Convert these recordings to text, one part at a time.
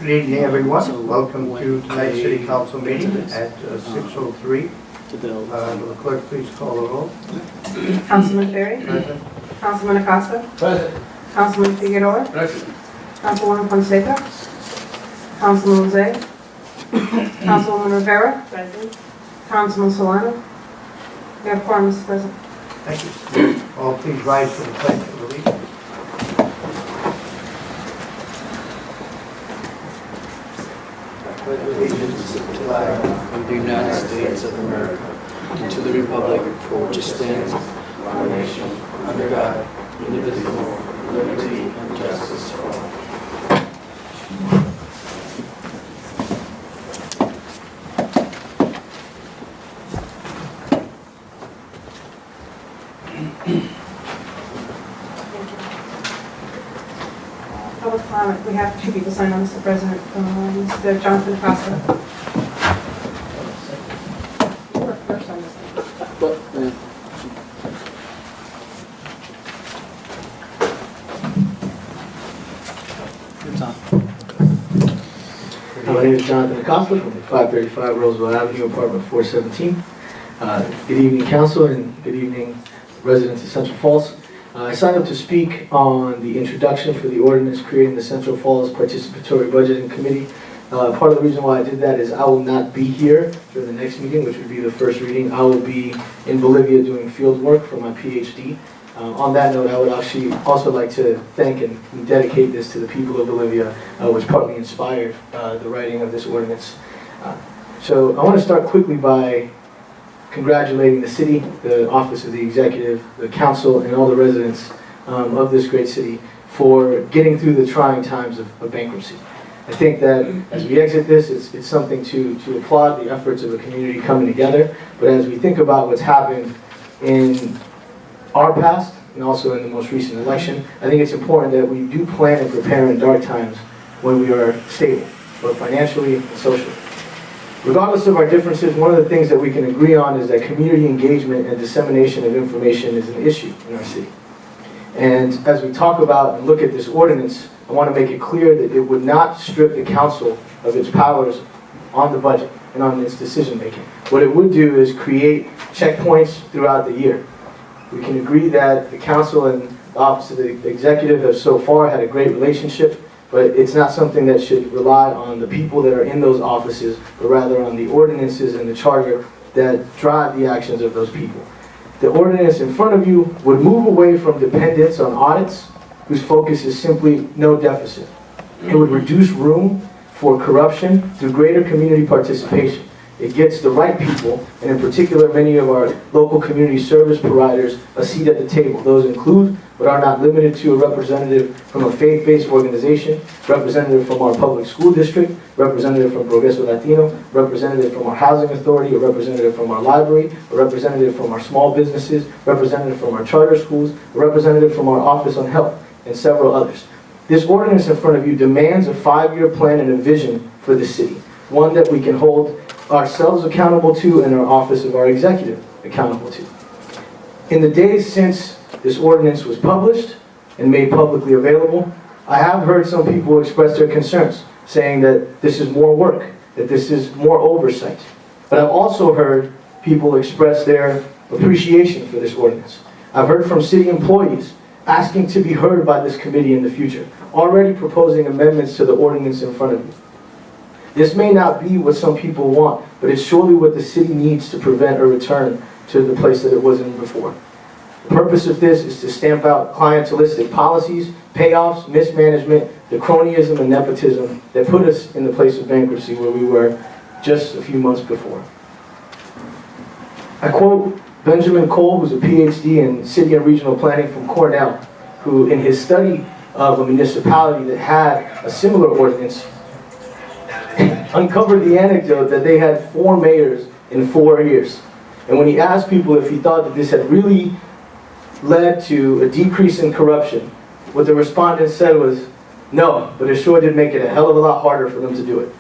Good evening, everyone. Welcome to tonight's City Council meeting at 6:03. Will the clerk please call the roll? Councilman Ferry. Present. Councilman Acosta. Present. Councilman Figueroa. Present. Councilwoman Fonseca. Councilman Lozay. Councilwoman Rivera. Present. Councilman Solano. We have quorum, Mr. President. Thank you. All please rise for the pledge of allegiance. Allegiance to the flag of the United States of America, and to the republic for which it stands, one nation, under God, indivisible, with liberty and justice for all. Public comment. We have two people signed on, Mr. President. Mr. Jonathan Acosta. You were first on this one. My name is Jonathan Acosta from 535 Roosevelt Avenue, apartment 417. Good evening, council, and good evening, residents of Central Falls. I signed up to speak on the introduction for the ordinance creating the Central Falls Participatory Budgeting Committee. Part of the reason why I did that is I will not be here for the next meeting, which would be the first reading. I will be in Bolivia doing field work for my PhD. On that note, I would actually also like to thank and dedicate this to the people of Bolivia, which partly inspired the writing of this ordinance. So I want to start quickly by congratulating the city, the office of the executive, the council, and all the residents of this great city for getting through the trying times of bankruptcy. I think that as we exit this, it's something to applaud the efforts of a community coming together. But as we think about what's happened in our past and also in the most recent election, I think it's important that we do plan and prepare in dark times when we are stable, both financially and socially. Regardless of our differences, one of the things that we can agree on is that community engagement and dissemination of information is an issue in our city. And as we talk about and look at this ordinance, I want to make it clear that it would not strip the council of its powers on the budget and on its decision making. What it would do is create checkpoints throughout the year. We can agree that the council and the office of the executive have so far had a great relationship, but it's not something that should rely on the people that are in those offices, but rather on the ordinances and the charter that drive the actions of those people. The ordinance in front of you would move away from dependence on audits, whose focus is simply no deficit. It would reduce room for corruption through greater community participation. It gets the right people, and in particular many of our local community service providers, a seat at the table. Those include, but are not limited to, a representative from a faith-based organization, representative from our public school district, representative from Progreso Latino, representative from our housing authority, a representative from our library, a representative from our small businesses, representative from our charter schools, a representative from our office on health, and several others. This ordinance in front of you demands a 5-year plan and a vision for the city, one that we can hold ourselves accountable to and our office of our executive accountable to. In the days since this ordinance was published and made publicly available, I have heard some people express their concerns, saying that this is more work, that this is more oversight. But I've also heard people express their appreciation for this ordinance. I've heard from city employees asking to be heard by this committee in the future, already proposing amendments to the ordinance in front of you. This may not be what some people want, but it's surely what the city needs to prevent a return to the place that it was in before. The purpose of this is to stamp out clientelistic policies, payoffs, mismanagement, the cronyism and nepotism that put us in the place of bankruptcy where we were just a few months before. I quote Benjamin Cole, who's a PhD in city and regional planning from Cornell, who in his study of a municipality that had a similar ordinance uncovered the anecdote that they had 4 mayors in 4 years. And when he asked people if he thought that this had really led to a decrease in corruption, what the respondents said was, no, but it sure did make it a hell of a lot harder for them to do it.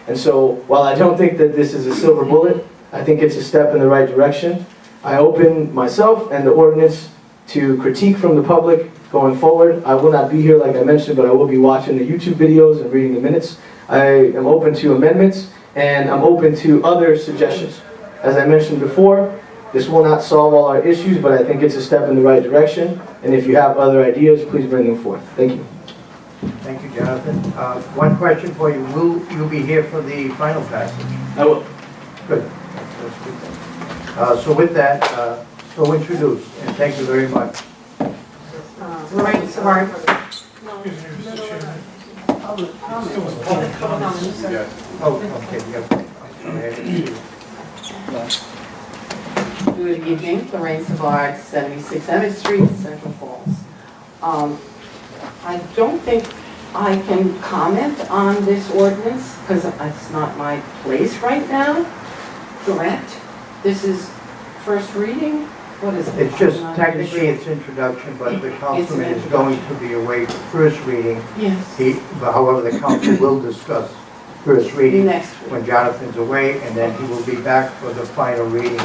And so, while I don't think that this is a silver bullet, I think it's a step in the right direction. I open myself and the ordinance to critique from the public going forward. I will not be here, like I mentioned, but I will be watching the YouTube videos and reading the minutes. I am open to amendments, and I'm open to other suggestions. As I mentioned before, this will not solve all our issues, but I think it's a step in the right direction, and if you have other ideas, please bring them forth. Thank you. Thank you, Jonathan. One question for you. Will you be here for the final passage? I will. Good. That's good. So with that, so introduced, and thank you very much. Lorraine Savard. Oh, okay, yep. I'm sorry, I didn't see you. Good evening, Lorraine Savard, 76 Emmett Street, Central Falls. I don't think I can comment on this ordinance because it's not my place right now, correct? This is first reading? What is it? It's just technically it's introduction, but the councilman is going to be away for first reading. Yes, However, the council will discuss first reading next week. when Jonathan's away, and then he will be back for the final reading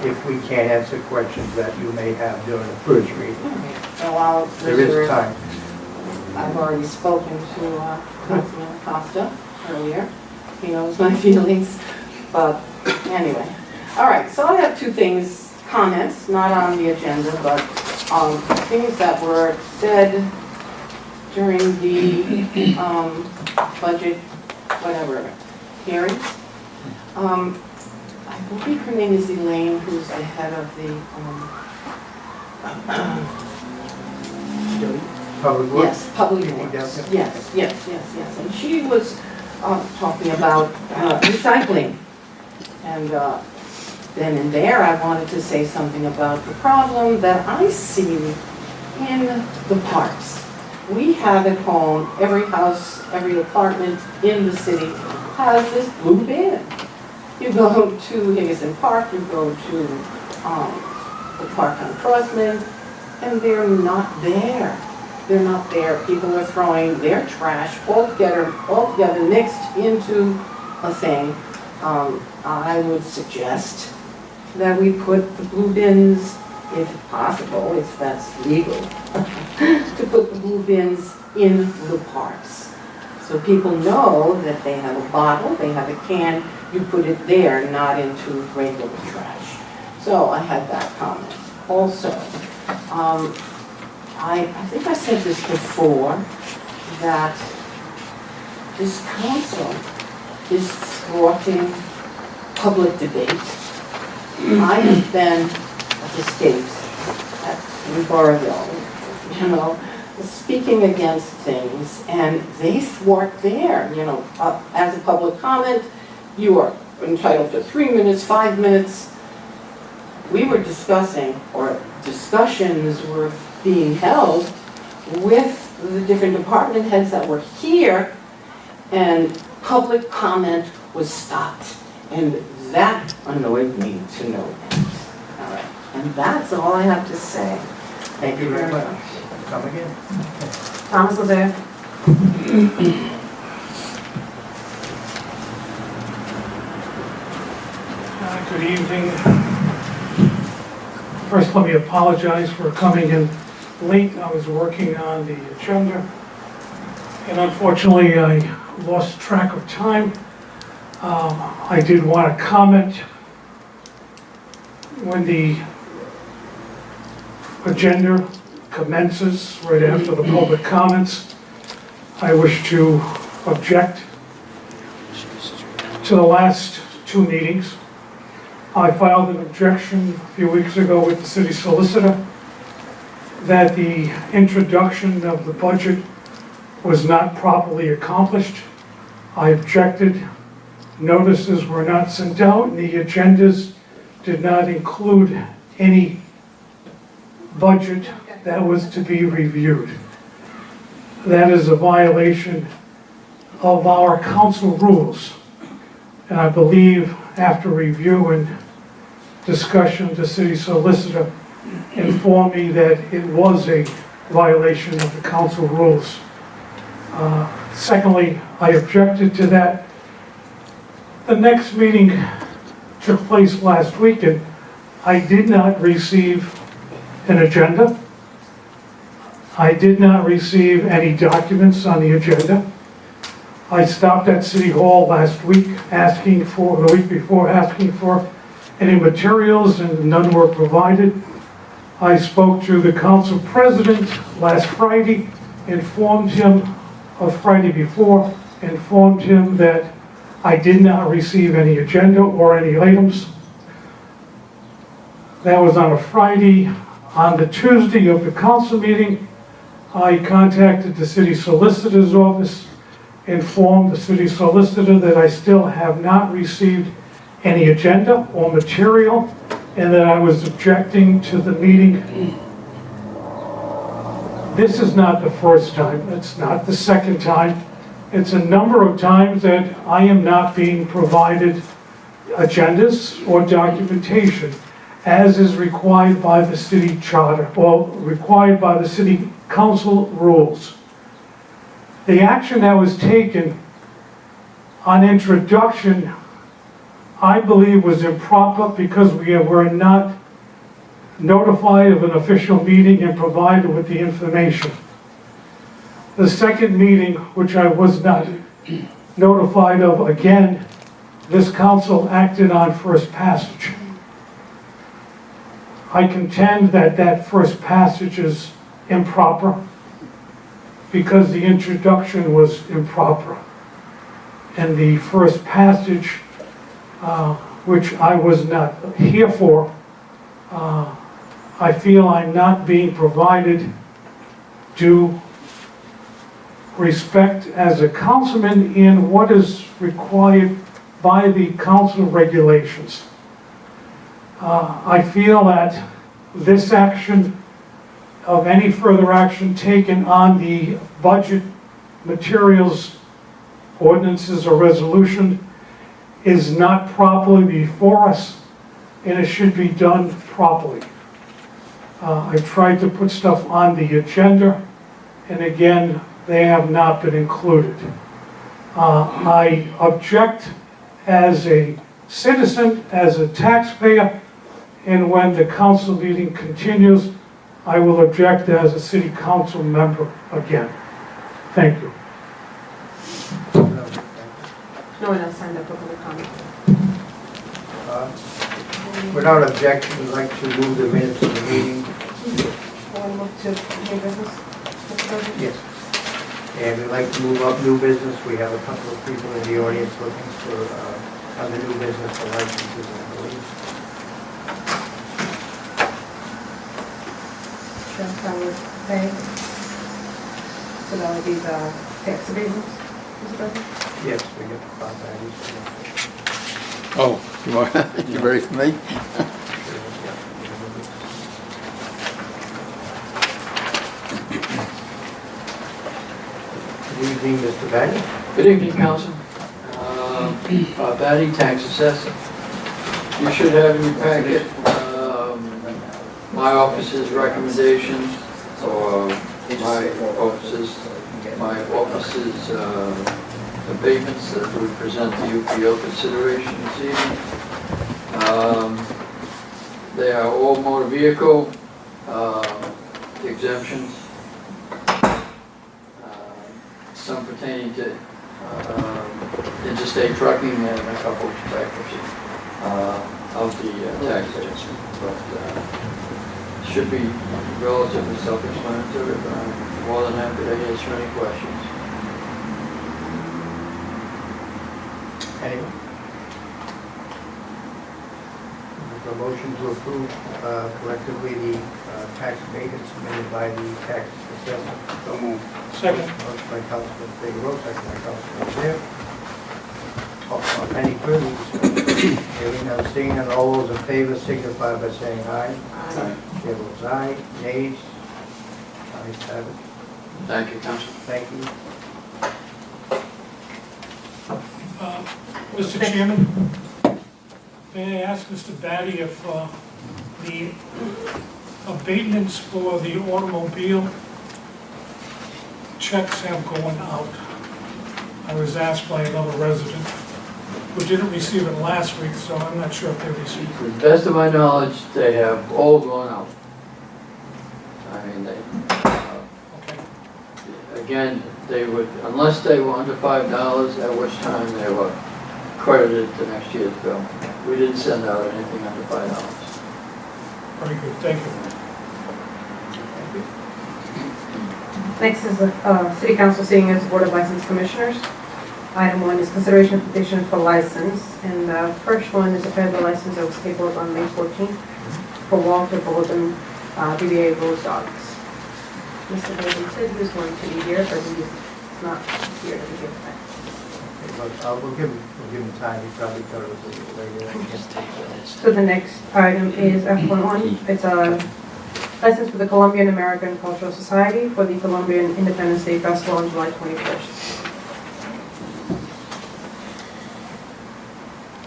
if we can't answer questions that you may have during the first reading. So I'll There is reserve. time. I've already spoken to Councilman Acosta earlier. He knows my feelings, but anyway. All right, so I have two things, comments, not on the agenda, but things that were said during the budget, whatever, hearings. I believe her name is Elaine, who's the head of the Public Works? Yes, Public DPW. Works. Yes. And she was talking about recycling. And then and there, I wanted to say something about the problem that I see in the parks. We have at home, every house, every apartment in the city has this blue bin. You go to Higginson Park, you go to the park on Crossman, and they're not there. They're not there. People are throwing their trash all together mixed into a thing. I would suggest that we put the blue bins, if possible, if that's legal, to put the blue bins in the parks. So people know that they have a bottle, they have a can, you put it there, not into regular trash. So I had that comment. Also, I think I said this before, that this council is thwarting public debate. I have been at the state, in Burrville, you know, speaking against things, and they thwart there, you know, as a public comment, you are entitled to 3 minutes, 5 minutes. We were discussing, or discussions were being held with the different department heads that were here, and public comment was stopped. And that annoyed me to no end. All right, and that's all I have to say. Thank you very much. Come again. Thomas Lozay. Good evening. First, let me apologize for coming in late. I was working on the agenda, and unfortunately, I lost track of time. I did want to comment when the agenda commences, right after the public comments. I wish to object to the last two meetings. I filed an objection a few weeks ago with the city solicitor that the introduction of the budget was not properly accomplished. I objected. Notices were not sent out, and the agendas did not include any budget that was to be reviewed. That is a violation of our council rules. And I believe after review and discussion, the city solicitor informed me that it was a violation of the council rules. Secondly, I objected to that. The next meeting took place last week, and I did not receive an agenda. I did not receive any documents on the agenda. I stopped at City Hall last week the week before, asking for any materials, and none were provided. I spoke to the council president last Friday, informed him that I did not receive any agenda or any items. That was on a Friday. On the Tuesday of the council meeting, I contacted the city solicitor's office, informed the city solicitor that I still have not received any agenda or material, and that I was objecting to the meeting. This is not the first time, it's not the second time. It's a number of times that I am not being provided agendas or documentation as is required by the city charter or required by the city council rules. The action that was taken on introduction, I believe, was improper because we were not notified of an official meeting and provided with the information. The second meeting, which I was not notified of, again, this council acted on first passage. I contend that that first passage is improper because the introduction was improper. And the first passage, which I was not here for, I feel I'm not being provided due respect as a councilman in what is required by the council regulations. I feel that this action, of any further action taken on the budget materials, ordinances, or resolution, is not properly before us, and it should be done properly. I tried to put stuff on the agenda, and again, they have not been included. I object as a citizen, as a taxpayer, and when the council meeting continues, I will object as a city council member again. Thank you. No one else signed up for public comment. Without objection, I'd like to move the minutes of the meeting. Want to move to new business, Mr. President? Yes. And we'd like to move up new business. We have a couple of people in the audience looking for, under new business, for licenses, I believe. That's how we're paying. So that would be the tax abatements, Mr. President? Yes, we got the five items. Oh, you ready for me? Good evening, Mr. Batty. Good evening, Council. Batty, tax assessor. You should have in your packet my office's recommendations, or my office's abatements that we present to you for your consideration this evening. They are all motor vehicle exemptions. Some pertaining to interstate trucking and a couple of bankruptcy of the tax adjustment. But should be relatively self-explanatory, but I'm more than happy to answer any questions. Anyone? Make a motion to approve collectively the tax abatements submitted by the tax assessor. So moved. Second. Motion by Councilman Figueroa, second by Councilman Mayor. Any further discussion? Hearing none, seeing none, all those in favor signify by saying aye. Aye. Chair votes aye. Nays? Ayes have it. Thank you, Council. Thank you. Mr. Chairman, may I ask Mr. Batty if the abatements for the automobile checks have gone out? I was asked by another resident who didn't receive it last week, so I'm not sure if they received To it. the best of my knowledge, they have all gone out. I mean, they, Okay. again, they would, unless they were under $5, at which time they were credited to next year's bill. We didn't send out anything under $5. Very good, thank you. Next is the City Council sitting as Board of License Commissioners. Item 1 is consideration of petition for license, and the first one is a federal license that was tabled on May 14th for Walter Bolden, DBA Rose Dogs. Mr. Bolden said he was going to be here, but he's not here to begin with. We'll give him time, he probably thought it was a little later. So the next item is F11. It's a license for the Colombian American Cultural Society for the Colombian Independence Day Festival on July 21st.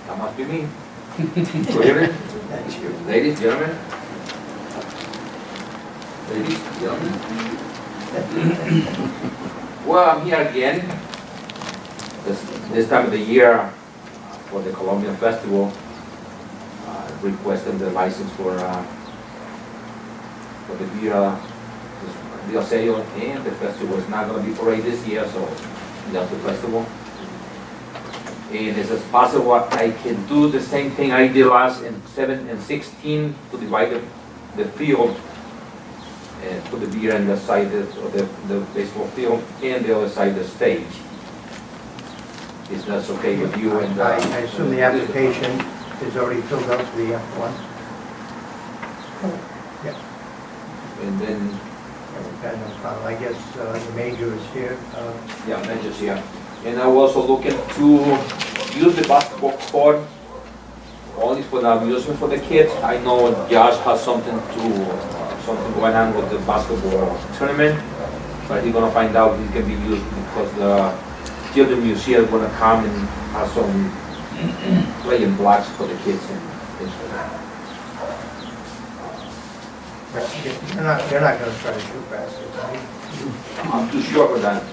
That must be me. Good evening, That's you. ladies, gentlemen. Ladies, gentlemen. Well, I'm here again, this time of the year for the Colombian Festival, requesting the license for the beer sale, and the festival is not going to be parade this year, so just the festival. And if it's possible, I can do the same thing I did last in 7 and 16 to divide the field and put the beer on the side of the baseball field and the other side of the stage. Is that okay with you? And I assume the application is already filled out for the F1. And then, Yeah, we've got no problem. I guess the major is here. yeah, measures here. And I'm also looking to use the basketball court only for the amusement for the kids. I know Josh has something going on with the basketball tournament, but he's gonna find out it can be used because the children museum is gonna come and have some playing blocks for the kids and things like that. But they're not going to try to shoot baskets, are they? I'm too short for that.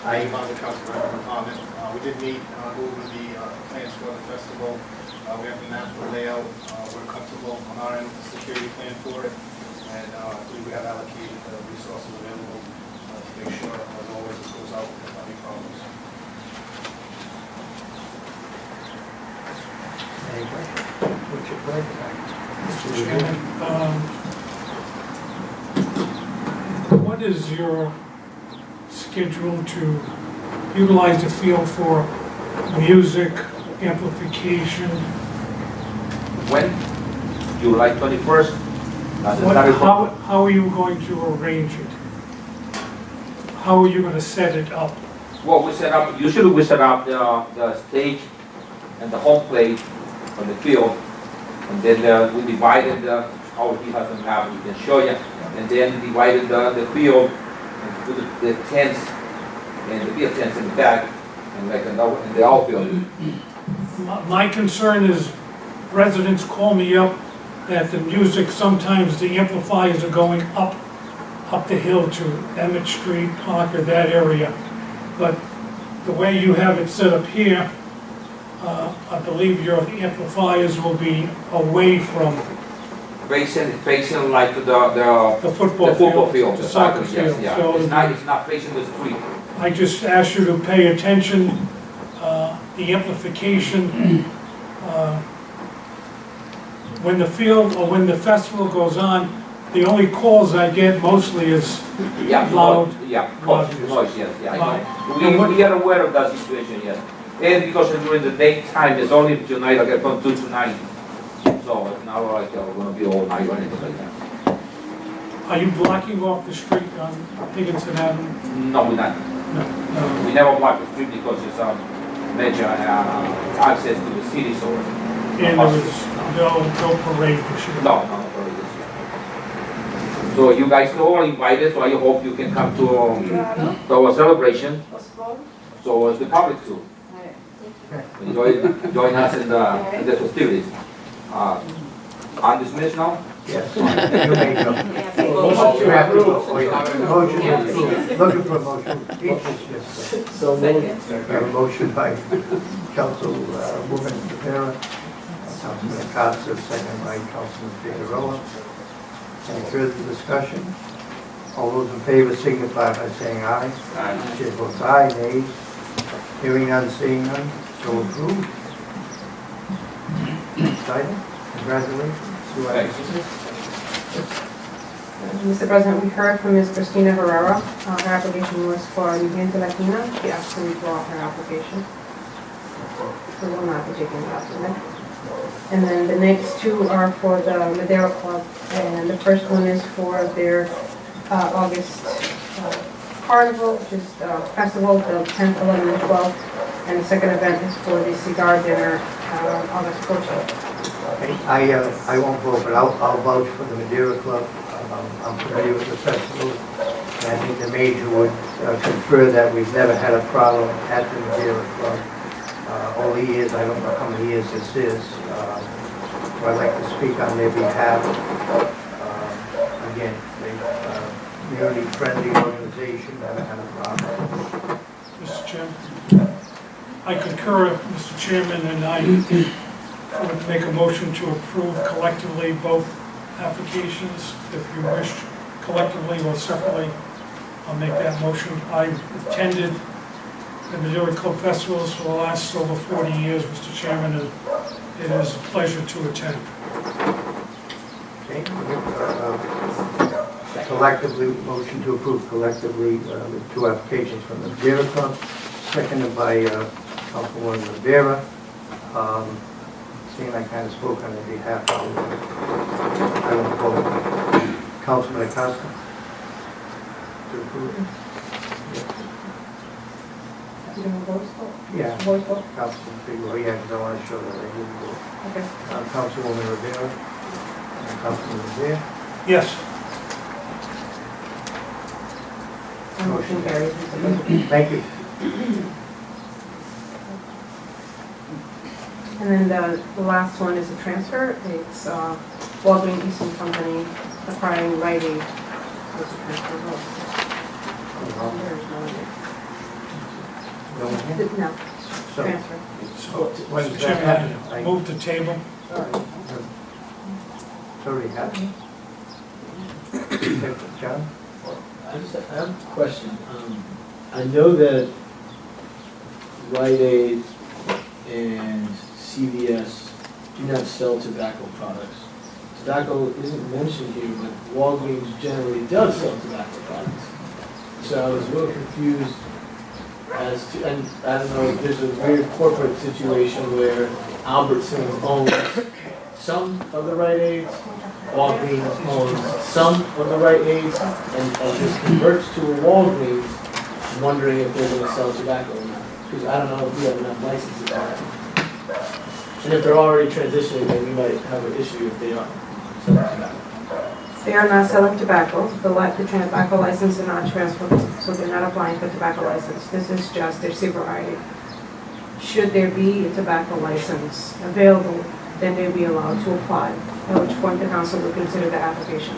I On the council comment, we did meet, go over the plans for the festival. We have the map, the layout, we're comfortable on our end with the security plan for it. And I believe we have allocated the resources available to make sure, as always, it goes out without any problems. Any questions? What's your pleasure? Mr. Chairman, what is your schedule to utilize the field for music amplification? When? July 21st? That's the What, Saturday. how are you going to arrange it? How are you going to set it up? Well, usually we set up the stage and the home plate on the field, and then we divided how he has a map, we can show you, and then divided the field and put the tents and the beer tents in the back, and like in the outfield. My concern is residents call me up that the music, sometimes the amplifiers are going up the hill to Emmett Street, Parker, that area. But the way you have it set up here, I believe your amplifiers will be away from Facing like the football field, the soccer exactly, yes, field. yeah. So It's not facing the street. I just ask you to pay attention, the amplification, when the field or when the festival goes on, the only calls I get mostly is Yeah, loud. yeah, Loud. noise, yes, yeah, I Loud. know. We are aware of that situation, yes. And because during the daytime, it's only tonight, like from 2 to 9. So it's not like we're gonna be all night or anything like that. Are you blocking off the street on Higginson Avenue? No, we're not. No. We never block the street because it's major access to the city, so. And there was no parade this year? No, sorry, this year. So you guys are all invited, so I hope you can come to our celebration. So it's the public too. Join us in the festivities. I'm dismissed now? Yes. You may go. You have to go. Motion is looking for a motion. Each is just, So moved. we have a motion by Councilwoman Rivera, Councilman Acosta, second by Councilman Figueroa. Any further discussion? All those in favor signify by saying aye. Aye. Chair votes aye, nays. Hearing none, seeing none, so approved. Next item, congratulations. Sue Anderson. Mr. President, we heard from Ms. Christina Herrera. Her application was for Mi Gente Latina. She asked to withdraw her application. We will not be taking that tonight. And then the next two are for the Madera Club. And the first one is for their August Carnival, which is the festival, the 10th, 11th, and 12th. And the second event is for the cigar dinner, August 14th. Okay, I won't vote, but I'll vouch for the Madeira Club. I'm familiar with the festival, and I think the major would confer that we've never had a problem at the Madeira Club. All the years, I don't know how many years this is, so I'd like to speak on their behalf. Again, they're community-friendly organization, never had a problem. Mr. Chairman, I concur, Mr. Chairman, and I would make a motion to approve collectively both applications. If you wish, collectively or separately, I'll make that motion. I attended the Madeira Club festivals for the last over 40 years, Mr. Chairman, and it is a pleasure to attend. Okay, collectively, motion to approve collectively the two applications from the Madeira Club, seconded by Councilwoman Rivera. Seeing I kind of spoke on their behalf, I will vote. Councilman Acosta? To approve? You don't vote? Yeah. Voice vote? Councilman Figueroa, yeah, because I want to show that they didn't vote. Okay. Councilwoman Rivera? And Councilman Rivera? Yes. Motion carries, Mr. President. Thank you. And then the last one is a transfer. It's Walgreens Eastern Company acquiring Rite Aid. So it's a transfer vote. There is no Go ahead. one. No, So, transfer. when does Mr. that happen? Chairman, I move to table. It's already happened. John? I have a question. I know that Rite Aid and CVS do not sell tobacco products. Tobacco isn't mentioned here, but Walgreens generally does sell tobacco products. So I was a little confused as to, and I don't know, there's a weird corporate situation where Albertsons owns some of the Rite Aids, Walgreens owns some of the Rite Aids, and just converts to a Walgreens. I'm wondering if they're going to sell tobacco or not, because I don't know if we have enough licenses for that. And if they're already transitioning, then we might have an issue if they are selling tobacco. They are not selling tobacco. The tobacco license is not transferable, so they're not applying for tobacco license. This is just their sobriety. Should there be a tobacco license available, then they'll be allowed to apply, at which point the council will consider the application.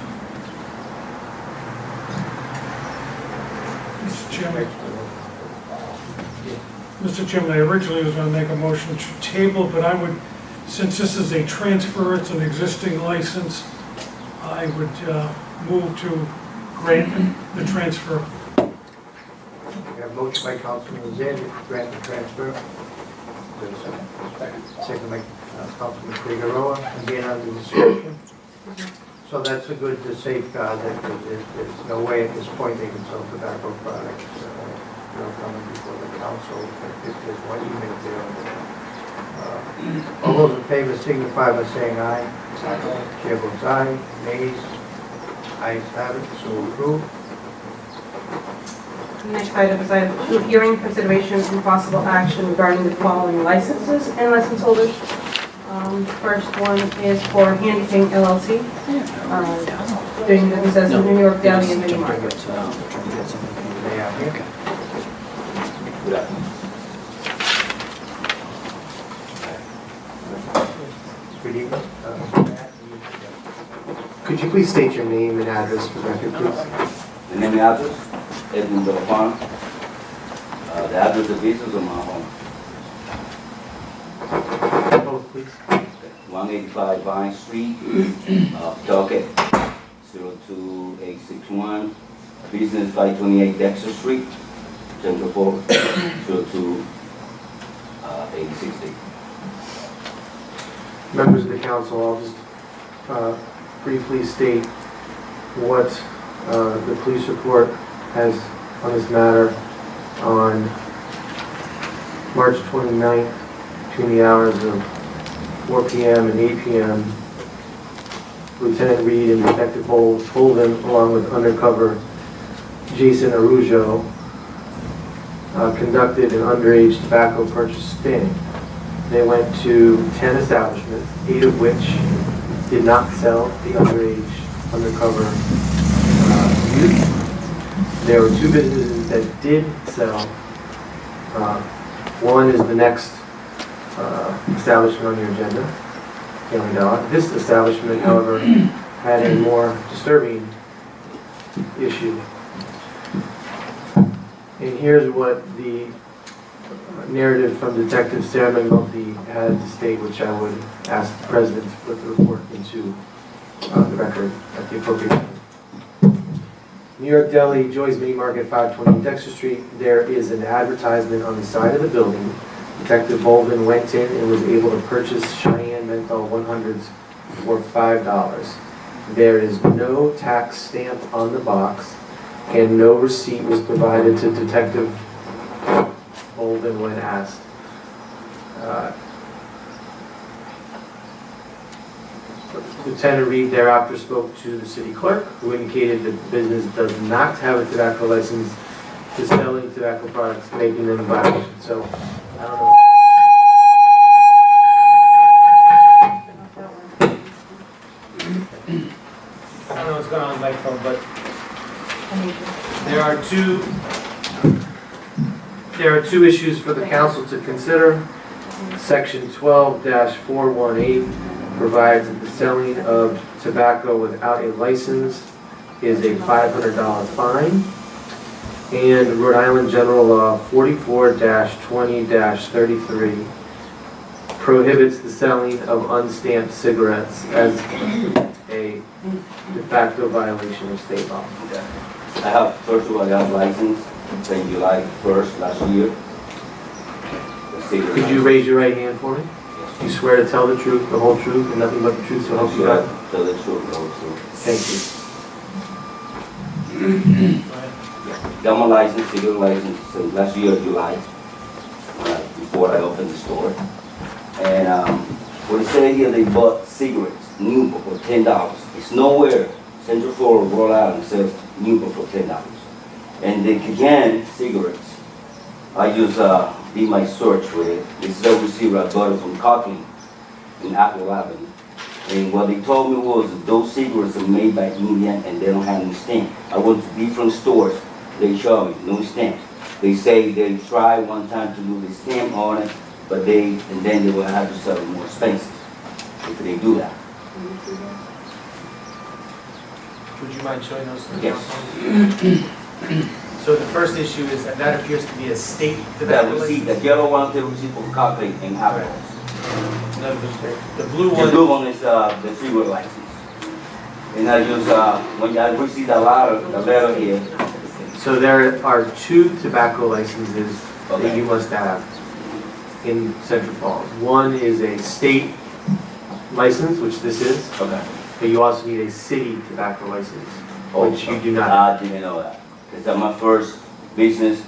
Mr. Chairman, I originally was going to make a motion to table, but I would, since this is a transfer, it's an existing license, I would move to grant the transfer. We have motion by Councilman Zed to grant the transfer. There's a second. Second by Councilman Figueroa. Again, under discussion. So that's a good safeguard that there's no way at this point they can sell tobacco products, coming before the council, if there's one, even if they're all those in favor signify by saying aye. Aye. Chair votes aye. Nays? Ayes have it, so approved. Next item is item 2, hearing, consideration, and possible action regarding the following licenses and license holders. First one is for Handy King LLC, doing business as a New York Deli and Mini Market. They are here. Good evening. Matt, Could you please state your name and address for the record, please? The name and address, Edmund Delafano. The address of business of my home, Both, please. 185 Vine Street, Pawtucket, 02861. Business 528 Dexter Street, Central Falls, 02860. Members of the council, I'll just briefly state what the police report has on this matter on March 29th, between the hours of 4 p.m. and 8 p.m. Lieutenant Reed and Detective Holden, along with undercover Jason Arujo, conducted an underage tobacco purchase sting. They went to 10 establishments, 8 of which did not sell the underage undercover youth. There were 2 businesses that did sell. One is the next establishment on your agenda, Family Dollar. This establishment, however, had a more disturbing issue. And here's what the narrative from Detective Sarah McNulty had to state, which I would ask the President to put the report into the record at the appropriate time. New York Deli, Joy's Mini Market, 520 Dexter Street. There is an advertisement on the side of the building. Detective Bolden went in and was able to purchase Cheyenne Menthol 100s for $5. There is no tax stamp on the box, and no receipt was provided to Detective Bolden when asked. Lieutenant Reed thereafter spoke to the city clerk, who indicated that the business does not have a tobacco license to selling tobacco products, making them in violation. So, I don't know. I don't know what's going on with the microphone, but there are two issues for the council to consider. Section 12-418 provides that the selling of tobacco without a license is a $500 fine. And Rhode Island General Law 44-20-33 prohibits the selling of unstamped cigarettes as a de facto violation of state law. Okay. First of all, I have license since July 1st last year. Could you raise your right hand for me? You swear to tell the truth, the whole truth, and nothing but the truth, so help you God? Tell the truth, the whole truth. Thank you. Got my license, cigarette license, since last year, July, before I opened the store. And what it said here, they bought cigarettes, Newport, for $10. It's nowhere, Central Florida, Rhode Island, says Newport for $10. And the Kajan cigarettes, I just did my search with it. This is a receiver I bought it from Cochran in Apple Avenue. And what they told me was that those cigarettes are made by Indian and they don't have any stamp. I went to different stores. They show me no stamp. They say they tried one time to do the stamp on it, but then they will have to sell it more expensive if they do that. Would you mind showing those to the Yes. council? So the first issue is that appears to be a state That tobacco receipt, the license. yellow one, the receipt from Cochran in Apple. No, the blue The one. blue one is the cigarette license. And I just, when I received a letter here. So there are 2 tobacco licenses that Okay. you must have in Central Falls. One is a state license, which this is, Okay. but you also need a city tobacco license, which you do not. I didn't know that. It's my first business.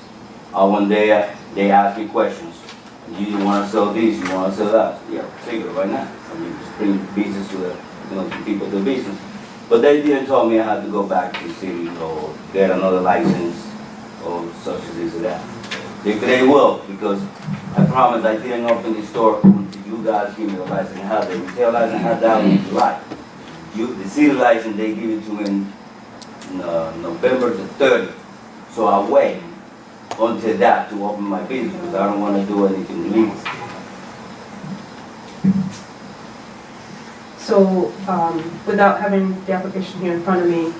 One day they asked me questions. You want to sell this? You want to sell that? Yeah, figure right now. I mean, just bring business to the, to people to business. But they didn't tell me I had to go back to the city or get another license or such as this or that. They will, because I promised I didn't open the store until you guys give me the license. I had the retail license, I had that one in July. The city license, they give it to me in November the 30th. So I wait until that to open my business because I don't want to do anything illegal. So, without having the application here in front of me,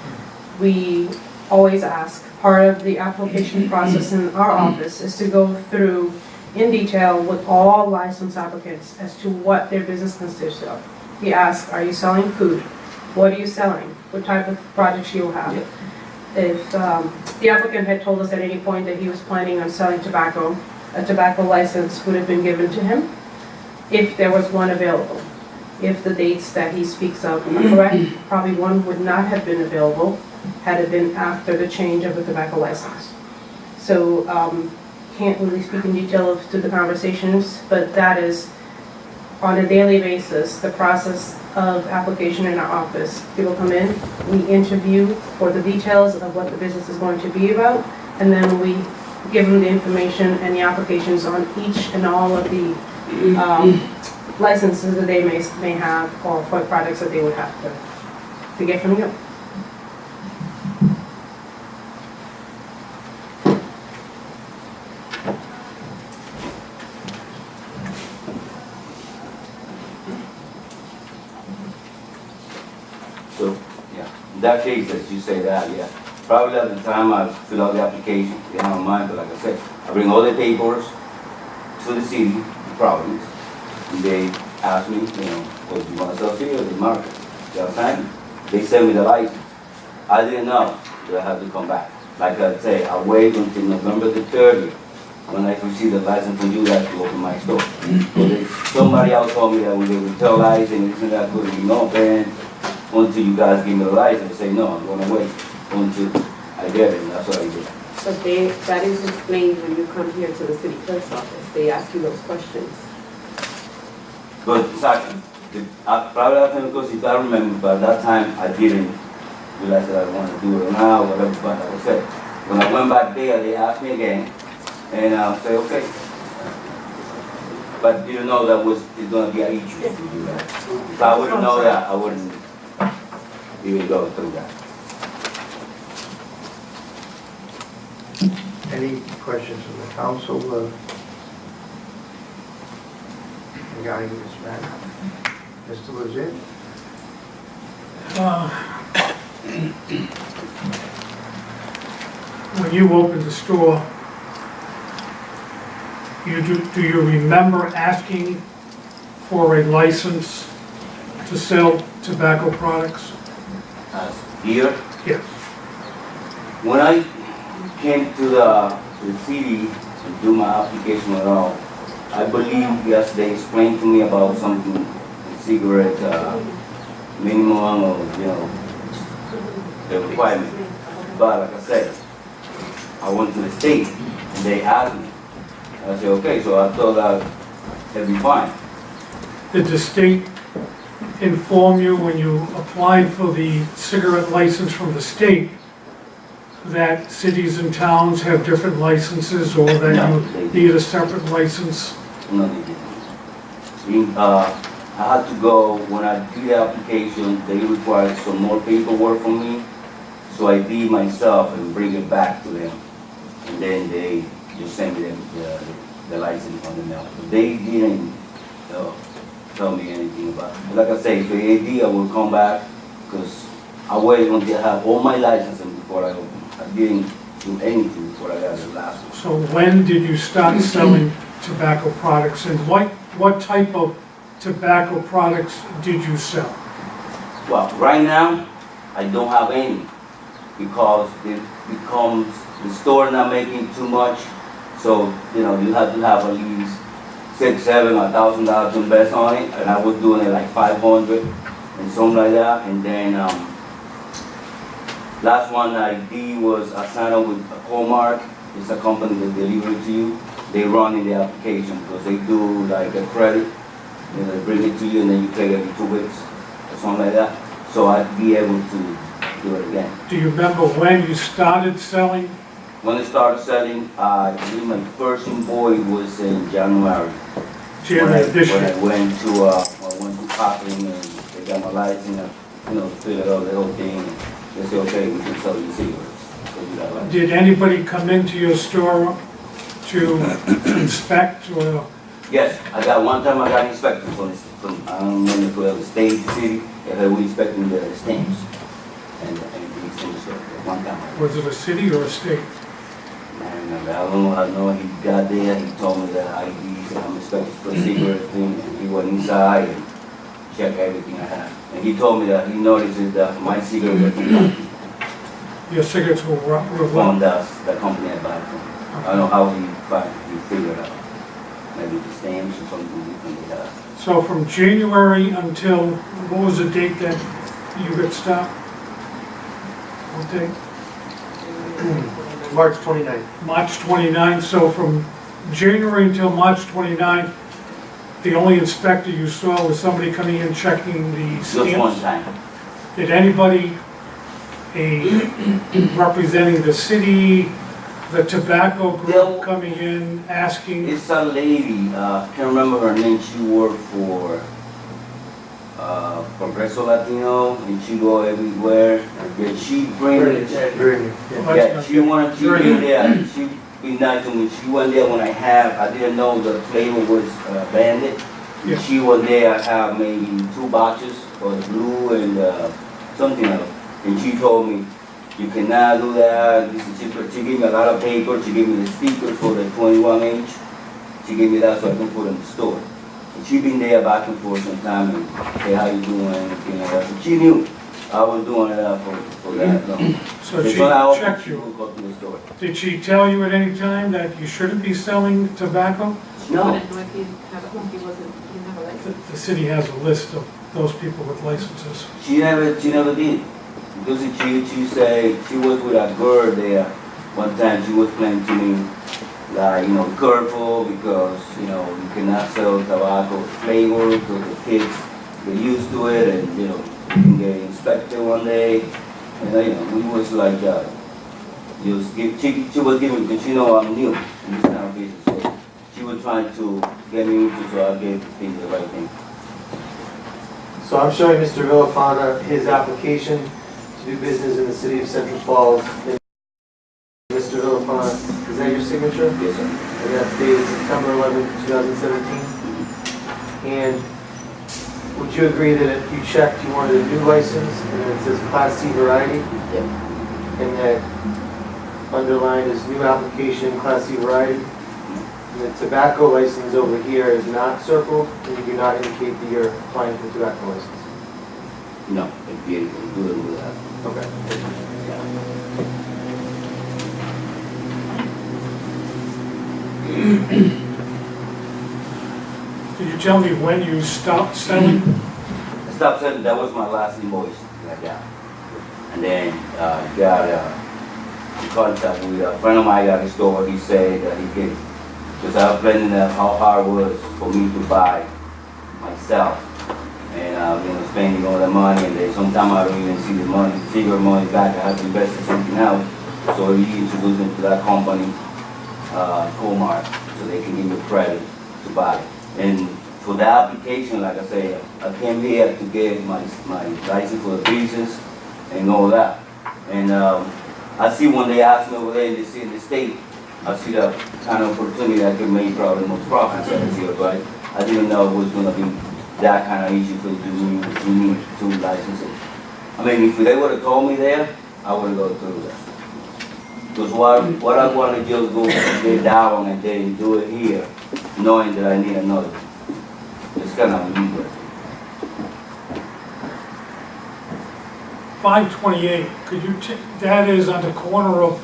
we always ask, part of the application process in our office is to go through in detail with all licensed applicants as to what their business consists of. We ask, are you selling food? What are you selling? What type of products you have? Yeah. If the applicant had told us at any point that he was planning on selling tobacco, a tobacco license would have been given to him if there was one available. If the dates that he speaks of are correct, probably one would not have been available had it been after the change of the tobacco license. So can't really speak in detail to the conversations, but that is on a daily basis, the process of application in our office. People come in, we interview for the details of what the business is going to be about, and then we give them the information and the applications on each and all of the licenses that they may have, or for products that they would have to get from you. So, yeah, in that case, as you say that, yeah. Probably at the time I fill out the application, they don't mind, but like I said, I bring all the papers to the city, the province, and they ask me, what do you want to sell here, the market, you understand? They send me the license. I didn't know that I had to come back. Like I say, I wait until November the 30th, when I receive the license from you guys to open my store. Somebody else told me that when they would tell license, isn't that good, open until you guys give me the license. I say, no, I'm gonna wait until I get it, and that's what I did. But that is explained when you come here to the city clerk's office. They ask you those questions. But exactly, probably I think because if I remember, but at that time I didn't realize that I want to do it now, whatever, but like I said, when I went back there, they asked me again, and I say, okay. But you know that it's going to be an issue to do that. If I wouldn't know that, I wouldn't even go through that. Any questions from the council regarding this matter? Mr. Lozere? When you opened the store, do you remember asking for a license to sell tobacco products? Here, Yes. when I came to the city to do my application and all, I believe, yes, they explained to me about something, cigarette, minimum or, the requirement. But like I said, I went to the state and they asked me. And I said, okay, so I thought that it'd be fine. Did the state inform you when you applied for the cigarette license from the state that cities and towns have different licenses, or that No, you they didn't. need a separate license? No, they didn't. I had to go, when I did the application, they required some more paperwork from me. So I did myself and bring it back to them. And then they just sent me the license on the mail. They didn't tell me anything about it. Like I say, the idea will come back, because I waited until I have all my licenses before I opened. I didn't do anything before I got the last one. So when did you start selling tobacco products, and what type of tobacco products did you sell? Well, right now, I don't have any, because it becomes, the store not making too much, so, you have to have at least $600, $700, $1,000 to invest on it, and I was doing it like 500 and something like that, and then, last one I did was I signed up with Hallmark. It's a company that delivers to you. They run in the application, because they do like a credit, they bring it to you and then you pay every 2 weeks or something like that. So I'd be able to do it again. Do you remember when you started selling? When I started selling, I believe my first invoice was in January. January this When year? I went to Copping and they got my license, fill it out, the whole thing. And they said, okay, we can sell you cigarettes. So we got license. Did anybody come into your store to inspect, or Yes, I got one time I got inspected from I don't remember if it was the state, the city, and we inspecting the stamps and the extension one time. was it a city or a state? And I don't know, he got there, he told me that IDs, I'm inspected for cigarette thing, and he went inside and check everything I have. And he told me that he noticed that my cigarettes were Your cigarettes were from the company I buy from. I don't know how he figured out. Maybe the stamps or something different they have. So from January until, what was the date that you got stopped? What date? March 29th. March 29th, so from January until March 29th, the only inspector you saw was somebody coming in checking the Just one stamps? time. Did anybody, representing the city, the tobacco There- group coming in, asking? It's a lady, can't remember her name, she worked for Progreso Latino, and she go everywhere. Yeah, she bring it. Very, yeah. Yeah, she wanted to be there, she be nice to me, she went there when I didn't know the flavor was banded. Yeah. She was there, I have maybe 2 boxes for the blue and something else. And she told me, you cannot do that, this is cheaper. She gave me a lot of paper, she gave me the stickers for the 21 inch. She gave me that so I can put it in the store. And she been there back and forth sometime and say, how you doing, anything like that. So she knew I was doing it for that long. So So she when I opened, checked she you. would go to the store. Did she tell you at any time that you shouldn't be selling tobacco? No, Wouldn't know if he didn't have a license. The city has a list of those people with licenses. she never did. Because she said, she was with a girl there. One time she was playing to me, like, careful because, you cannot sell tobacco flavor because the kids get used to it and, you can get inspected one day. And, we was like, she was giving, because she know I'm new in this kind of business. So she was trying to get me into so I get things the right thing. So I'm showing Mr. Villafana his application to do business in the city of Central Falls. And Mr. Villafana, is that your signature? Yes, sir. And that's dated September 11, 2017. And would you agree that if you checked, you wanted a new license, and then it says Class C variety? Yeah. And that underlined is new application, Class C variety? And the tobacco license over here is not circled, and you do not indicate that you're applying for tobacco license? No, if you do it with that. Okay. Could you tell me when you stopped selling? Stop selling, that was my last invoice like that. And then got in contact with a friend of mine at the store. He said that he could, because I was planning out how hard it was for me to buy myself. And spending all the money, and then sometimes I don't even see the money, cigarette money back. I have to invest in something else. So he introduced me to that company, Comart, so they can give me credit to buy. And for the application, like I say, I came here to get my license for the business and all that. And I see when they asked me over there in the state, I see the kind of opportunity I can make probably the most profits out of here, but I didn't know it was going to be that kind of issue for you need 2 licenses. I mean, if they would have told me there, I would have gone through that. Because what I want to just go and get down and then do it here, knowing that I need another. It's kind of weird. 528, could you, that is on the corner of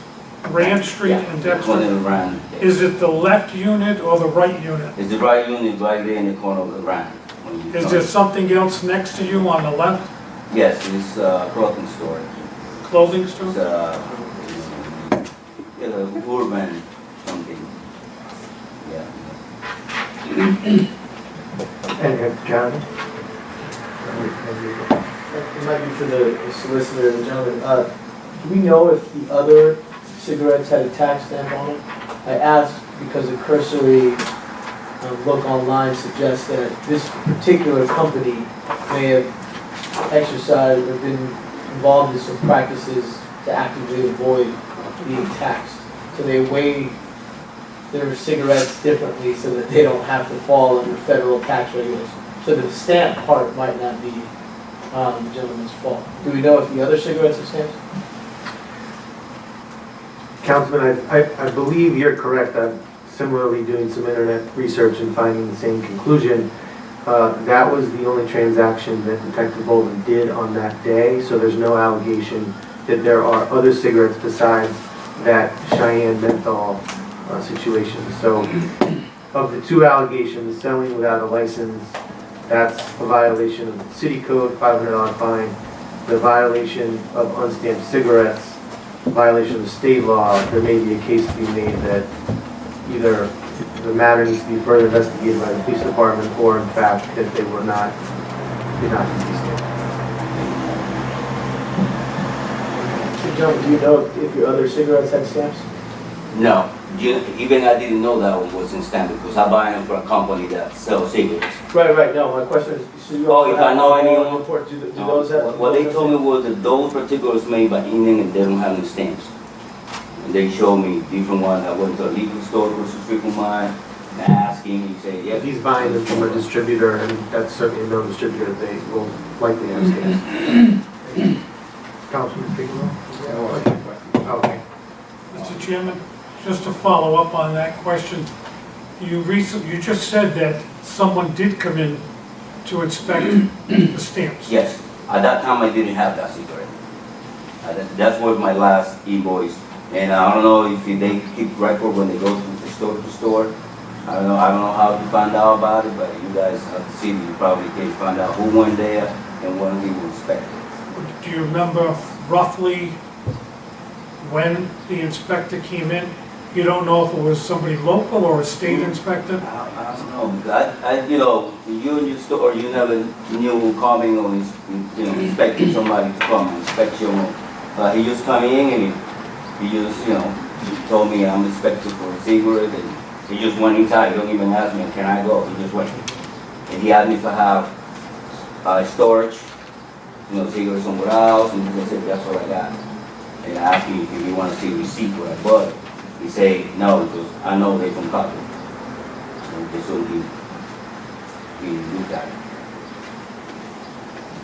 Rand Street and One Dexter? in the Rand. Is it the left unit or the right unit? It's the right unit right there in the corner of the Rand. Is there something else next to you on the left, Yes, it's a clothing store. clothing It's store? urban something. Yeah. And John? It might be for the solicitor, the gentleman. Do we know if the other cigarettes had a tax stamp on it? I asked because a cursory look online suggests that this particular company may have exercised or been involved in some practices to actively avoid being taxed. So they weigh their cigarettes differently so that they don't have to fall under federal tax regulations. So the stamp part might not be the gentleman's fault. Do we know if the other cigarettes are stamped? Councilman, I believe you're correct. I'm similarly doing some internet research and finding the same conclusion. That was the only transaction that Detective Bolden did on that day, so there's no allegation that there are other cigarettes besides that Cheyenne menthol situation. So of the two allegations, selling without a license, that's a violation of the city code, $500 fine. The violation of unstamped cigarettes, violation of state law, there may be a case to be made that either the matter needs to be further investigated by the police department, or in fact, that they were not, did not need to stand. So John, do you know if your other cigarettes had stamps? No, even I didn't know that one was in stamped because I buy them from a company that sells cigarettes. Right, no, my question is, so you Oh, also if I have know alcohol anyone? in report, do those have? What they told me was that those particulars made by Indian and they don't have any stamps. And they showed me different ones. I went to a liquor store across the street from mine, and asked him, he said, If yes. he's buying them from a distributor, and that's certainly a known distributor, they will likely have stamps. Councilman Figueroa? Okay. Mr. Chairman, just to follow up on that question, you just said that someone did come in to inspect the stamps. Yes, at that time I didn't have that cigarette. That was my last invoice. And I don't know if they keep record when they go to store. I don't know how to find out about it, but you guys have to see, you probably can find out who went there and when we were inspected. Do you remember roughly when the inspector came in? You don't know if it was somebody local or a state inspector? I don't know, because you know, you in your store, you never knew who coming or, expecting somebody to come and inspect your room. He just come in and he just, he told me I'm inspected for a cigarette, and he just went inside. He don't even ask me, can I go? He just went. And he asked me to have storage, cigarettes somewhere else, and he said, that's all I got. And I asked him if he want to see a receipt where I bought it. He said, no, because I know they from Cotton. And so he looked at it.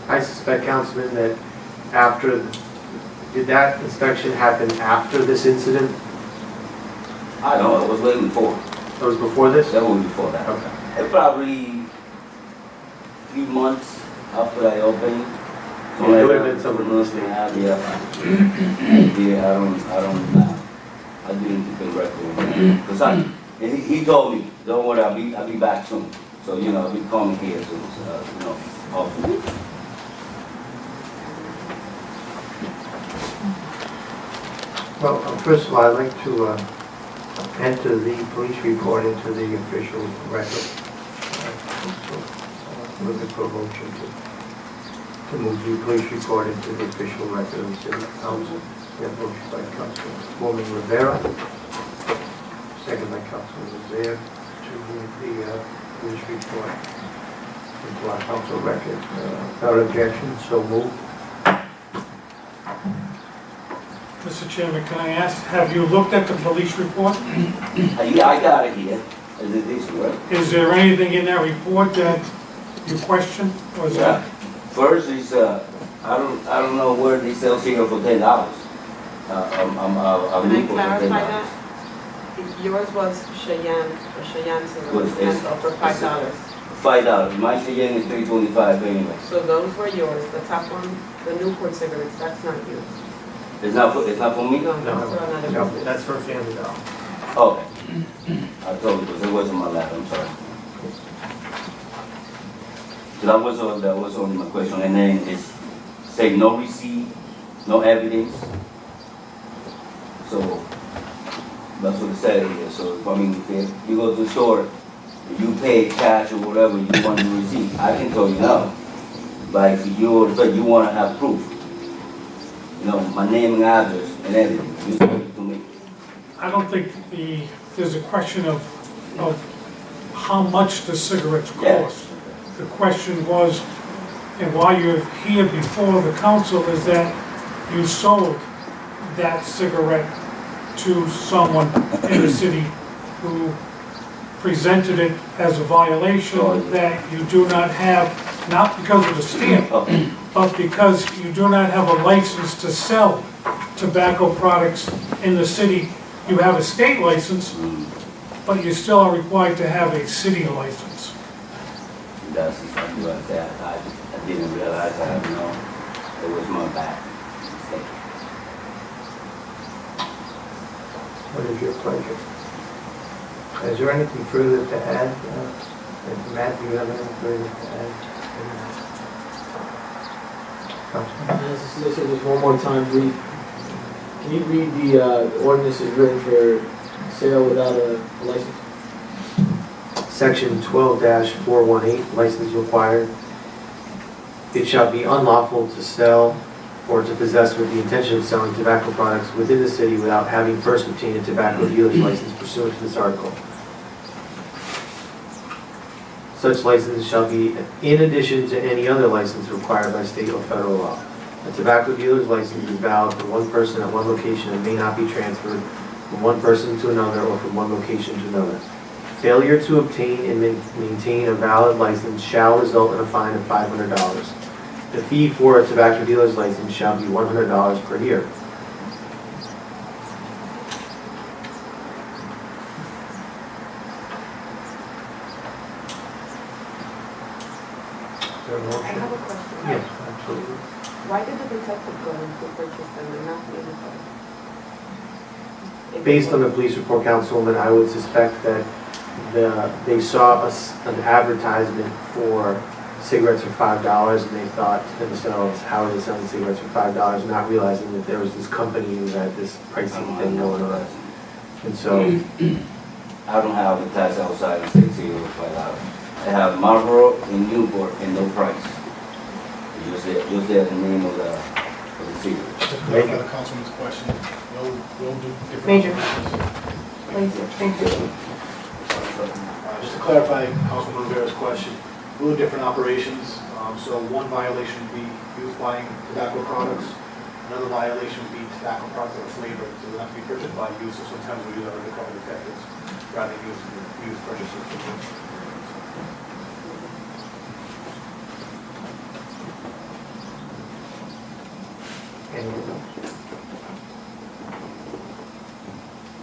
I suspect, Councilman, that did that inspection happen after this incident? I don't know, it was way before. That was before this? That was before that. Okay. It probably a few months after I opened. Yeah, it would have been someone listening. Yeah, I didn't keep a record. Because he told me, don't worry, I'll be back soon. So, I'll be coming here soon, hopefully. Well, first of all, I'd like to enter the police report into the official record. Looking for a motion to move the police report into the official record of the city council. We have motion by Councilwoman Rivera, second by Councilman Rivera, to move the police report into our council record. Without objection, so moved. Mr. Chairman, can I ask, have you looked at the police report? Yeah, I got it here. Is it this, right? Is there anything in that report that you question? Or is Yeah. that, First is, I don't know where they sell cigarettes for $10. Can I clarify that? Yours was Cheyenne, or Cheyenne cigarettes, for $5. $5. My Cheyenne is $3.25 anyway. So those were yours. The top one, the Newport cigarettes, that's not you. It's not for me? No, that's for another No, business. that's for Family Dollar. Okay. I told you, because it wasn't my lap, I'm sorry. So that was only my question, and then it's say no receipt, no evidence. So that's what it said here. So if you go to the store, you pay cash or whatever, you want the receipt, I can tell you no. But if you want to have proof, my name and address and everything, you send it to me. I don't think there's a question of how much the cigarettes Yeah. cost. The question was, and why you're here before the council, is that you sold that cigarette to someone in the city who presented it as a violation that you do not have, not because of the stamp, Okay. but because you do not have a license to sell tobacco products in the city. You have a state license, but you still are required to have a city license. that's exactly what I said. I didn't realize, I have no, it was my bad mistake. What is your pleasure? Is there anything further to add? Matt, do you have anything further to add? Councilman? As the solicitor, just one more time, can you read the ordinance is written for sale without a license? Section 12-418, license required. It shall be unlawful to sell or to possess with the intention of selling tobacco products within the city without having first obtained a tobacco dealer's license pursuant to this article. Such license shall be in addition to any other license required by state or federal law. A tobacco dealer's license is valid for one person at one location and may not be transferred from one person to another or from one location to another. Failure to obtain and maintain a valid license shall result in a fine of $500. The fee for a tobacco dealer's license shall be $100 per year. Is there a I motion? have a question. Yes, absolutely. Why did the detective go in to purchase them and not the other? Based on the police report, Councilwoman, I would suspect that they saw an advertisement for cigarettes for $5 and they thought to themselves, how are they selling cigarettes for $5, not realizing that there was this company who had this pricing thing going on. And so, I don't have the tax outside and say zero $5. I have Marlboro and Newport and no price. Just there the name of the cigarette. To clarify the councilman's question, we'll do different. Major. operations. Please, thank you. Just to clarify Councilman Rivera's question, we'll do different operations. So one violation would be youth buying tobacco products. Another violation would be tobacco products that are flavored, so they have to be purchased by youth. So sometimes we use our undercover detectives rather than youth purchases. Anyone else?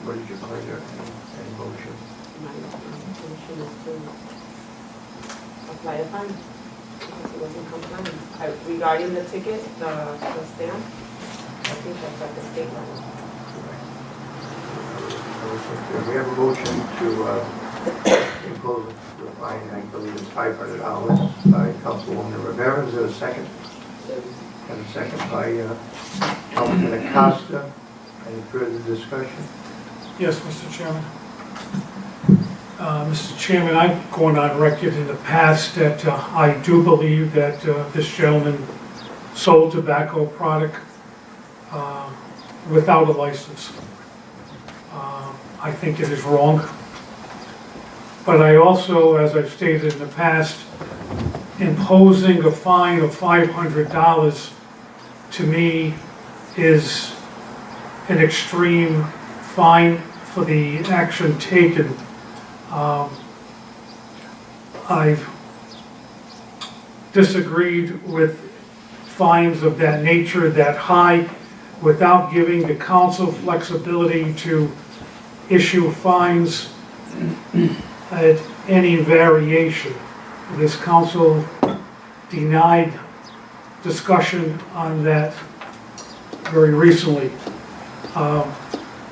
What is your pleasure and motion? My motion is to apply a fine because it wasn't compliant. Regarding the ticket, the stamp, I think that's at the state level. We have a motion to impose the fine, I believe it's $500 by Councilwoman Rivera. Is there a second? And a second by Councilman Acosta. Any further discussion? Yes, Mr. Chairman. Mr. Chairman, I've gone on record in the past that I do believe that this gentleman sold tobacco product without a license. I think it is wrong. But I also, as I've stated in the past, imposing a fine of $500 to me is an extreme fine for the action taken. I've disagreed with fines of that nature, that high, without giving the council flexibility to issue fines at any variation. This council denied discussion on that very recently.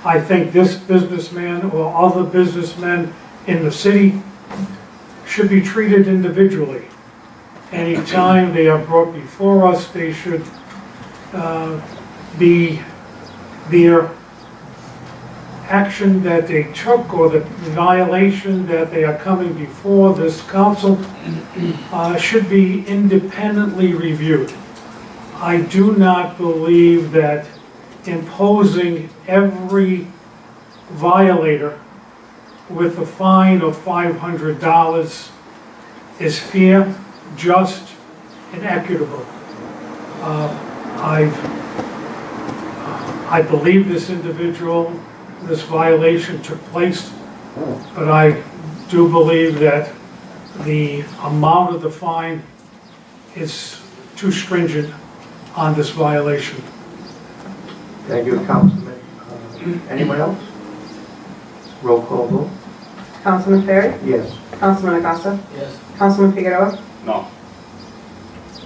I think this businessman or other businessmen in the city should be treated individually. Anytime they are brought before us, they should be their action that they took or the violation that they are coming before this council should be independently reviewed. I do not believe that imposing every violator with a fine of $500 is fair, just, and equitable. I believe this individual, this violation took place, but I do believe that the amount of the fine is too stringent on this violation. Thank you, Councilman. Anyone else? Roll call vote? Councilman Ferry? Yes. Councilman Acosta? Yes. Councilman Figueroa? No.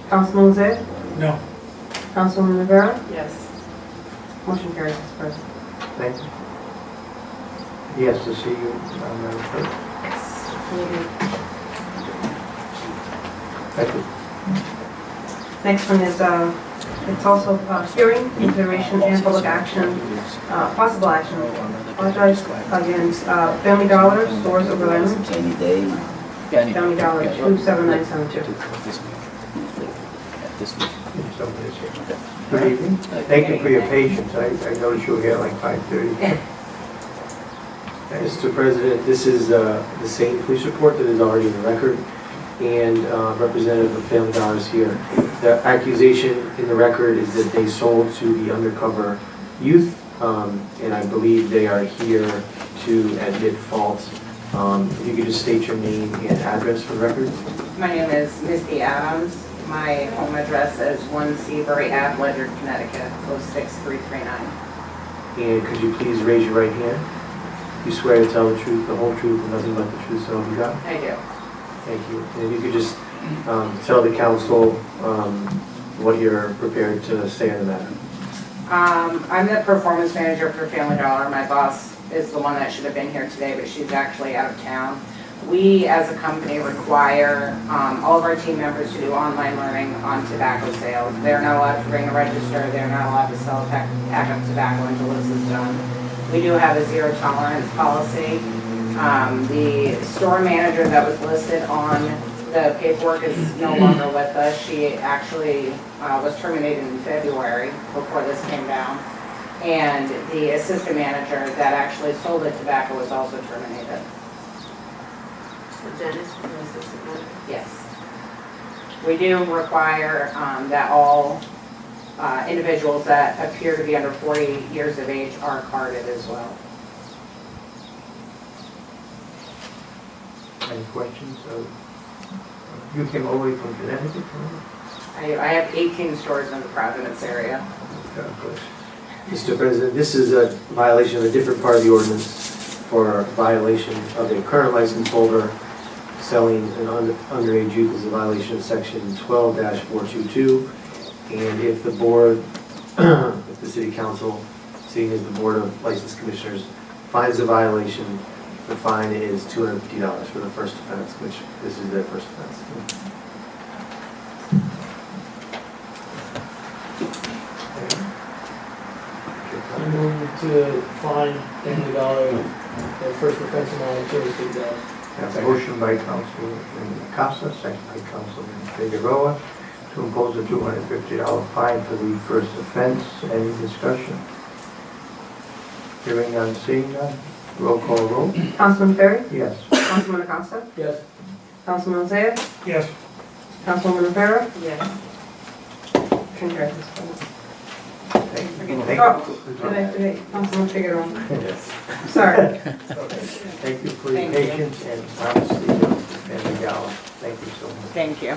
Councilman Lozay? No. Councilwoman Rivera? Yes. Motion carries, Mr. President. Thank you. Yes, to see you, Madam Clerk. Thank you. Next one is, it's also hearing, consideration, and public action, possible action, apologize, against Family Dollar, Stores Over Island, Any day. Family Dollar, 27972. Somebody's here. Good evening. Thank you for your patience. I noticed you were here like 5:30. Mr. President, this is the same police report that is already in the record, and Representative of Family Dollar is here. The accusation in the record is that they sold to the undercover youth, and I believe they are here to admit fault. If you could just state your name and address for the record. My name is Misty Adams. My home address is 1 Seabury Ave, Ledyard, Connecticut, 06339. And could you please raise your right hand? You swear to tell the truth, the whole truth, and nothing but the truth, so help you God? I do. Thank you. And if you could just tell the council what you're prepared to say on the matter. I'm the performance manager for Family Dollar. My boss is the one that should have been here today, but she's actually out of town. We, as a company, require all of our team members to do online learning on tobacco sales. They're not allowed to bring a register. They're not allowed to sell a pack of tobacco until this is done. We do have a zero tolerance policy. The store manager that was listed on the paperwork is no longer with us. She actually was terminated in February before this came down. And the assistant manager that actually sold the tobacco was also terminated. So Janice was the assistant manager? Yes. We do require that all individuals that appear to be under 40 years of age are carded as well. Any questions? You came all the way from Connecticut? I have 18 stores in the Providence area. Mr. President, this is a violation of a different part of the ordinance for violation of a current license holder selling an underage youth is a violation of section 12-422. And if the board, if the city council, seeing as the board of license commissioners finds a violation, the fine is $250 for the first offense, which this is their first offense. I move to fine Family Dollar their first offense amount of $250. Have a motion by Councilman Acosta, second by Councilman Figueroa, to impose a $250 fine for the first offense. Any discussion? Hearing none, seeing none. Roll call vote. Councilman Ferry? Yes. Councilman Acosta? Yes. Councilman Lozay? Yes. Councilwoman Rivera? Yes. Motion carries, Mr. President. Thank you. Oh, today, Councilman Figueroa. Yes. Sorry. Thank you for your Thank you. patience and honesty with Family Dollar. Thank you so much. Thank you.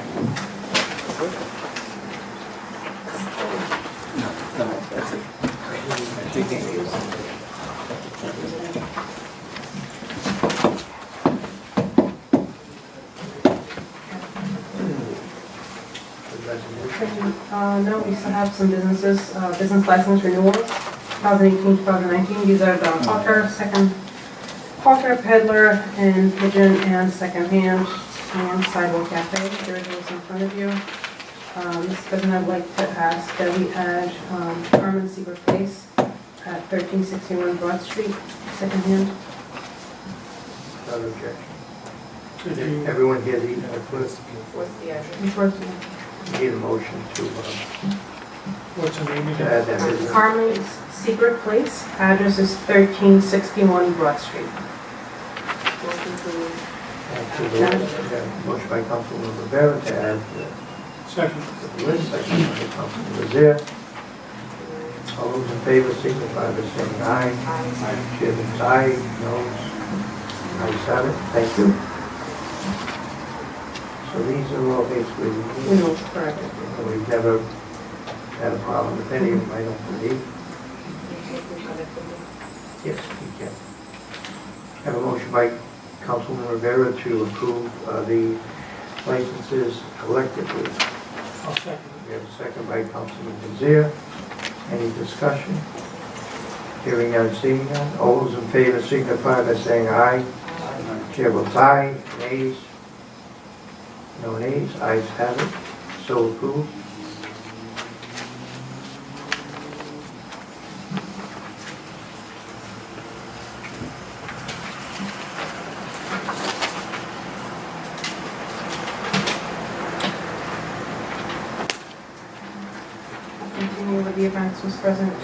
No, we still have some businesses, business license renewals, 2018, 2019. These are the Hawker, Peddler, and Pigeon, and Secondhand, and Sidewalk Cafe. There it is in front of you. Mr. President, I'd like to ask that we add Carmen Secret Place at 1361 Broad Street, Secondhand. Without objection. Everyone hear the list? What's the address? Unfortunately. Need a motion to What's the name again? add that business. Carmen's Secret Place, address is 1361 Broad Street. Motion to Motion by Councilman Rivera to add Second. the list, second by Councilman Rivera. All those in favor signify by saying aye. Aye. Chair votes aye, no. Ayes have it, thank you. So these are all basically, No, correct. we've never had a problem with any of them, I don't believe. Yes, you can. Have a motion by Councilman Rivera to approve the licenses collectively. I'll second We have a second by Councilman Desir. Any discussion? Hearing none, seeing none. All those in favor signify by saying aye. Chair votes aye. Nays? No nays. Ayes have it. So approved. Continue with the events, Mr. President.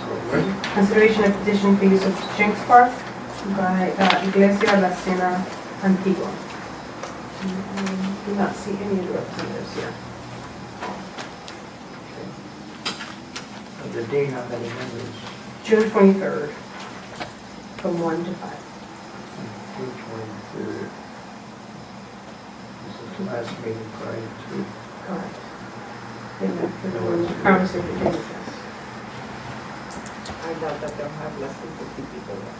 Consideration of petition for use of Jenks Park by Iglesia La Cena Antigua. Do not see any of the representatives here. The date on that agenda is June 23rd, from 1 to 5. June 23rd. This is the last meeting prior to. Correct. They met for the Congress of Virginia Fest. I doubt that they'll have less than 50 people there.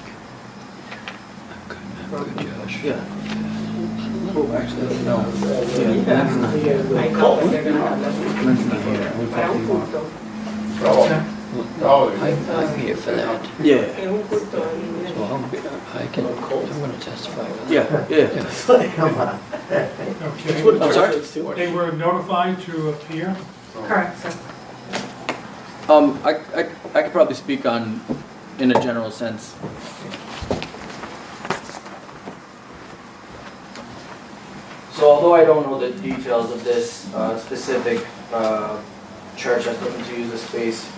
Yeah. Oh, actually, no. I doubt that they're gonna have less than 50 people there. But I don't think so. I'm here for that. Yeah. En un culto ahí, mira. So I'm gonna testify. on that. Yeah. Come on. Okay. I'm sorry? They were notified to appear. Correct, sir. I could probably speak on, in a general sense. So although I don't know the details of this specific church that's looking to use the space,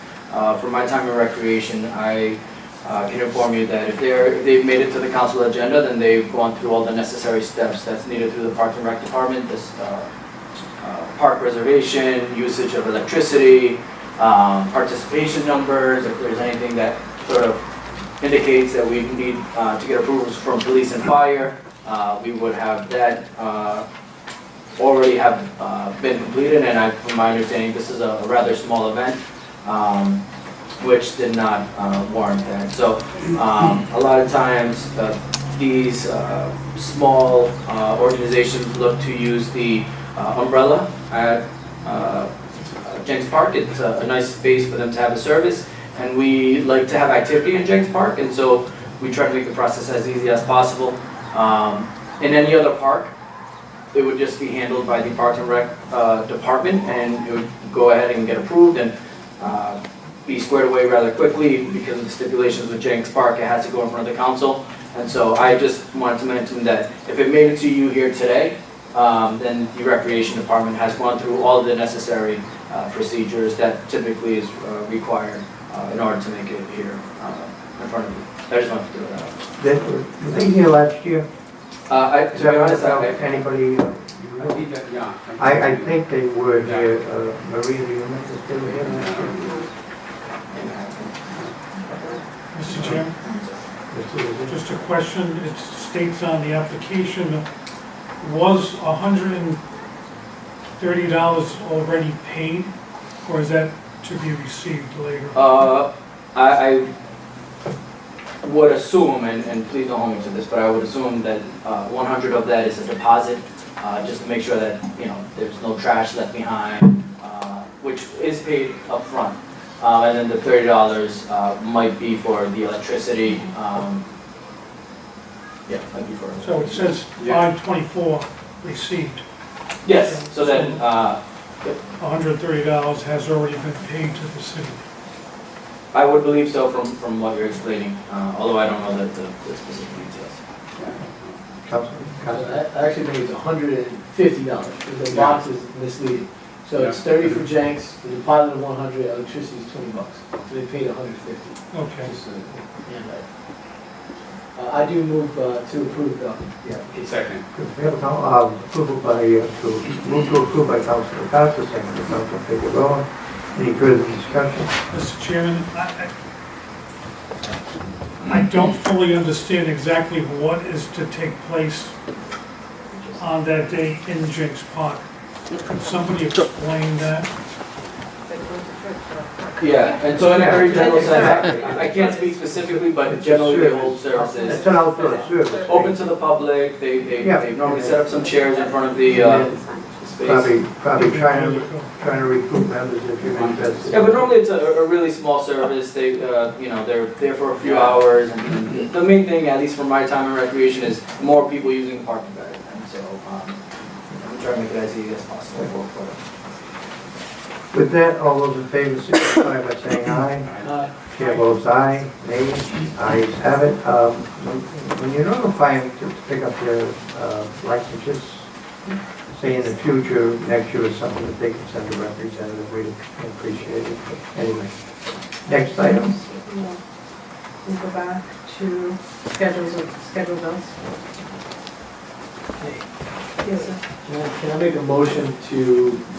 for my time in recreation, I can inform you that if they've made it to the council agenda, then they've gone through all the necessary steps that's needed through the Parks and Rec Department, this park reservation, usage of electricity, participation numbers, if there's anything that sort of indicates that we need to get approvals from police and fire, we would have that already have been completed, and from my understanding, this is a rather small event, which did not warrant that. So a lot of times these small organizations look to use the umbrella at Jenks Park. It's a nice space for them to have a service, and we like to have activity in Jenks Park, and so we try to make the process as easy as possible. In any other park, it would just be handled by the Parks and Rec department, and it would go ahead and get approved and be squared away rather quickly. Because of the stipulations with Jenks Park, it has to go in front of the council. And so I just wanted to mention that if it made it to you here today, then the Recreation Department has gone through all the necessary procedures that typically is required in order to make it here in front of you. I just wanted to do that. Were they here last year? To be honest, Anybody? I think they were here. Maria, do you remember if they were here last year? Mr. Chairman, just a question. It states on the application, was $130 already paid, or is that to be received later? I would assume, and please don't hold me to this, but I would assume that 100 of that is a deposit, just to make sure that, there's no trash left behind, which is paid up front. And then the $30 might be for the electricity. Might be for. So it says 524 received. Yes, so then, $130 has already been paid to the city. I would believe so from what you're explaining, although I don't know the specific details. I actually think it's $150, because the box is misleading. So it's 30 for Jenks, the deposit of 100, electricity is $20. So they paid 150. Okay. Just so, I do move to approve the, Second. We have approval by, move to approve by Councilor Costa, second by Councilor Figueroa. Any further discussion? Mr. Chairman, I don't fully understand exactly what is to take place on that day in Jenks Park. Could somebody explain that? Yeah, and so in a very general sense, I can't speak specifically, but generally they hold services. It's an outdoor service. Open to the public, they normally set up some chairs in front of the Probably trying to recruit members if you're interested. Yeah, but normally it's a really small service. They, you know, they're there for a few hours, and the main thing, at least for my time in recreation, is more people using the parking better. And so, I'm trying to make it as easy as possible for them. With that, all those in favor signify by saying aye. Chair votes aye. Nay. Ayes have it. When you notify them to pick up their licenses, say in the future, next year or something, that they can send a representative, we'd appreciate it. But anyway, next item. We go back to schedule bills. Yes, sir. Can I make a motion to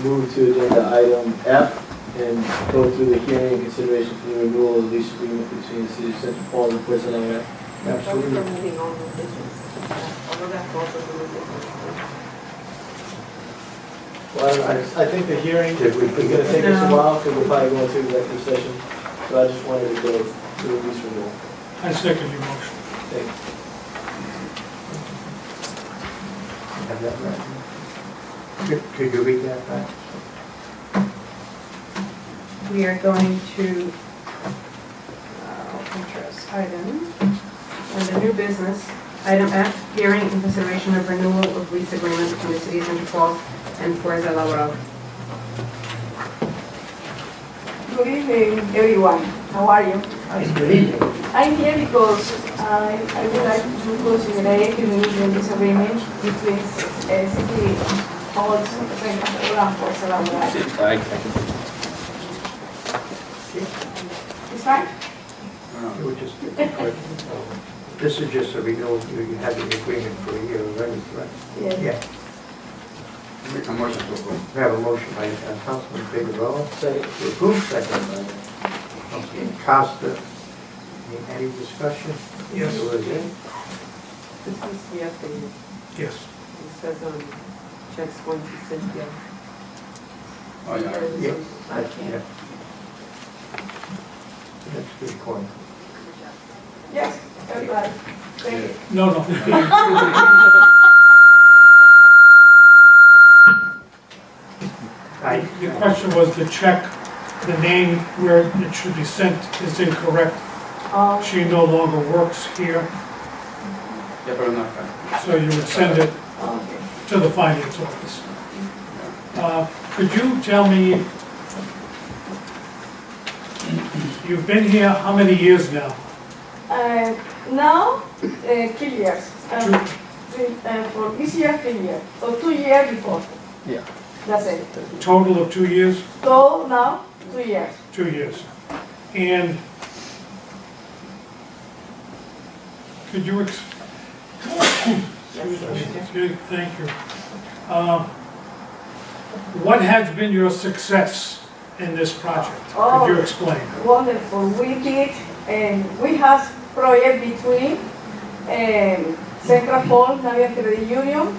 move to agenda item F and go through the hearing and consideration for the renewal of lease agreement between the city of Central Falls and Fort St. Agatha? Absolutely. Moving on with business. All of that falls under new business. Well, I think the hearing is going to take us a while because we'll probably go into executive session. So I just wanted to go through the lease renewal. I second your motion. Thank you. Have that right. Could you read that back? We are going to interest item under new business. Item F, hearing and consideration of renewal of lease agreement between the city of Central Falls and Fuerza Laboral. Good evening, everyone. How are you? Good evening. I'm here because I would like to consider renewing this agreement between City Halls and Fuerza Laboral. It's fine? It would just be quick. This is just a renewal. You had the agreement for a year already, correct? Yes. Yeah. Make a motion to approve. We have a motion by Councilman Figueroa. Second. To approve, second by Councilman Costa. Any discussion? Yes. Who is it? This is the update. Yes. It says on checks going to Cynthia. Oh, yeah. Yeah. That's a good point. Yes, everybody. Thank you. No. The question was the check, the name where it should be sent is incorrect. She no longer works here, Yeah, but I'm not fine. so you would send it Okay. to the finance office. Could you tell me, you've been here how many years now? Now, 3 years. For this year, 3 years. Or 2 years before. Yeah. That's it. Total of 2 years? So now, 2 years. 2 years. And could you, thank you. What has been your success in this project? Could you explain? Wonderful. We did, we have project between Central Falls National Credit Union,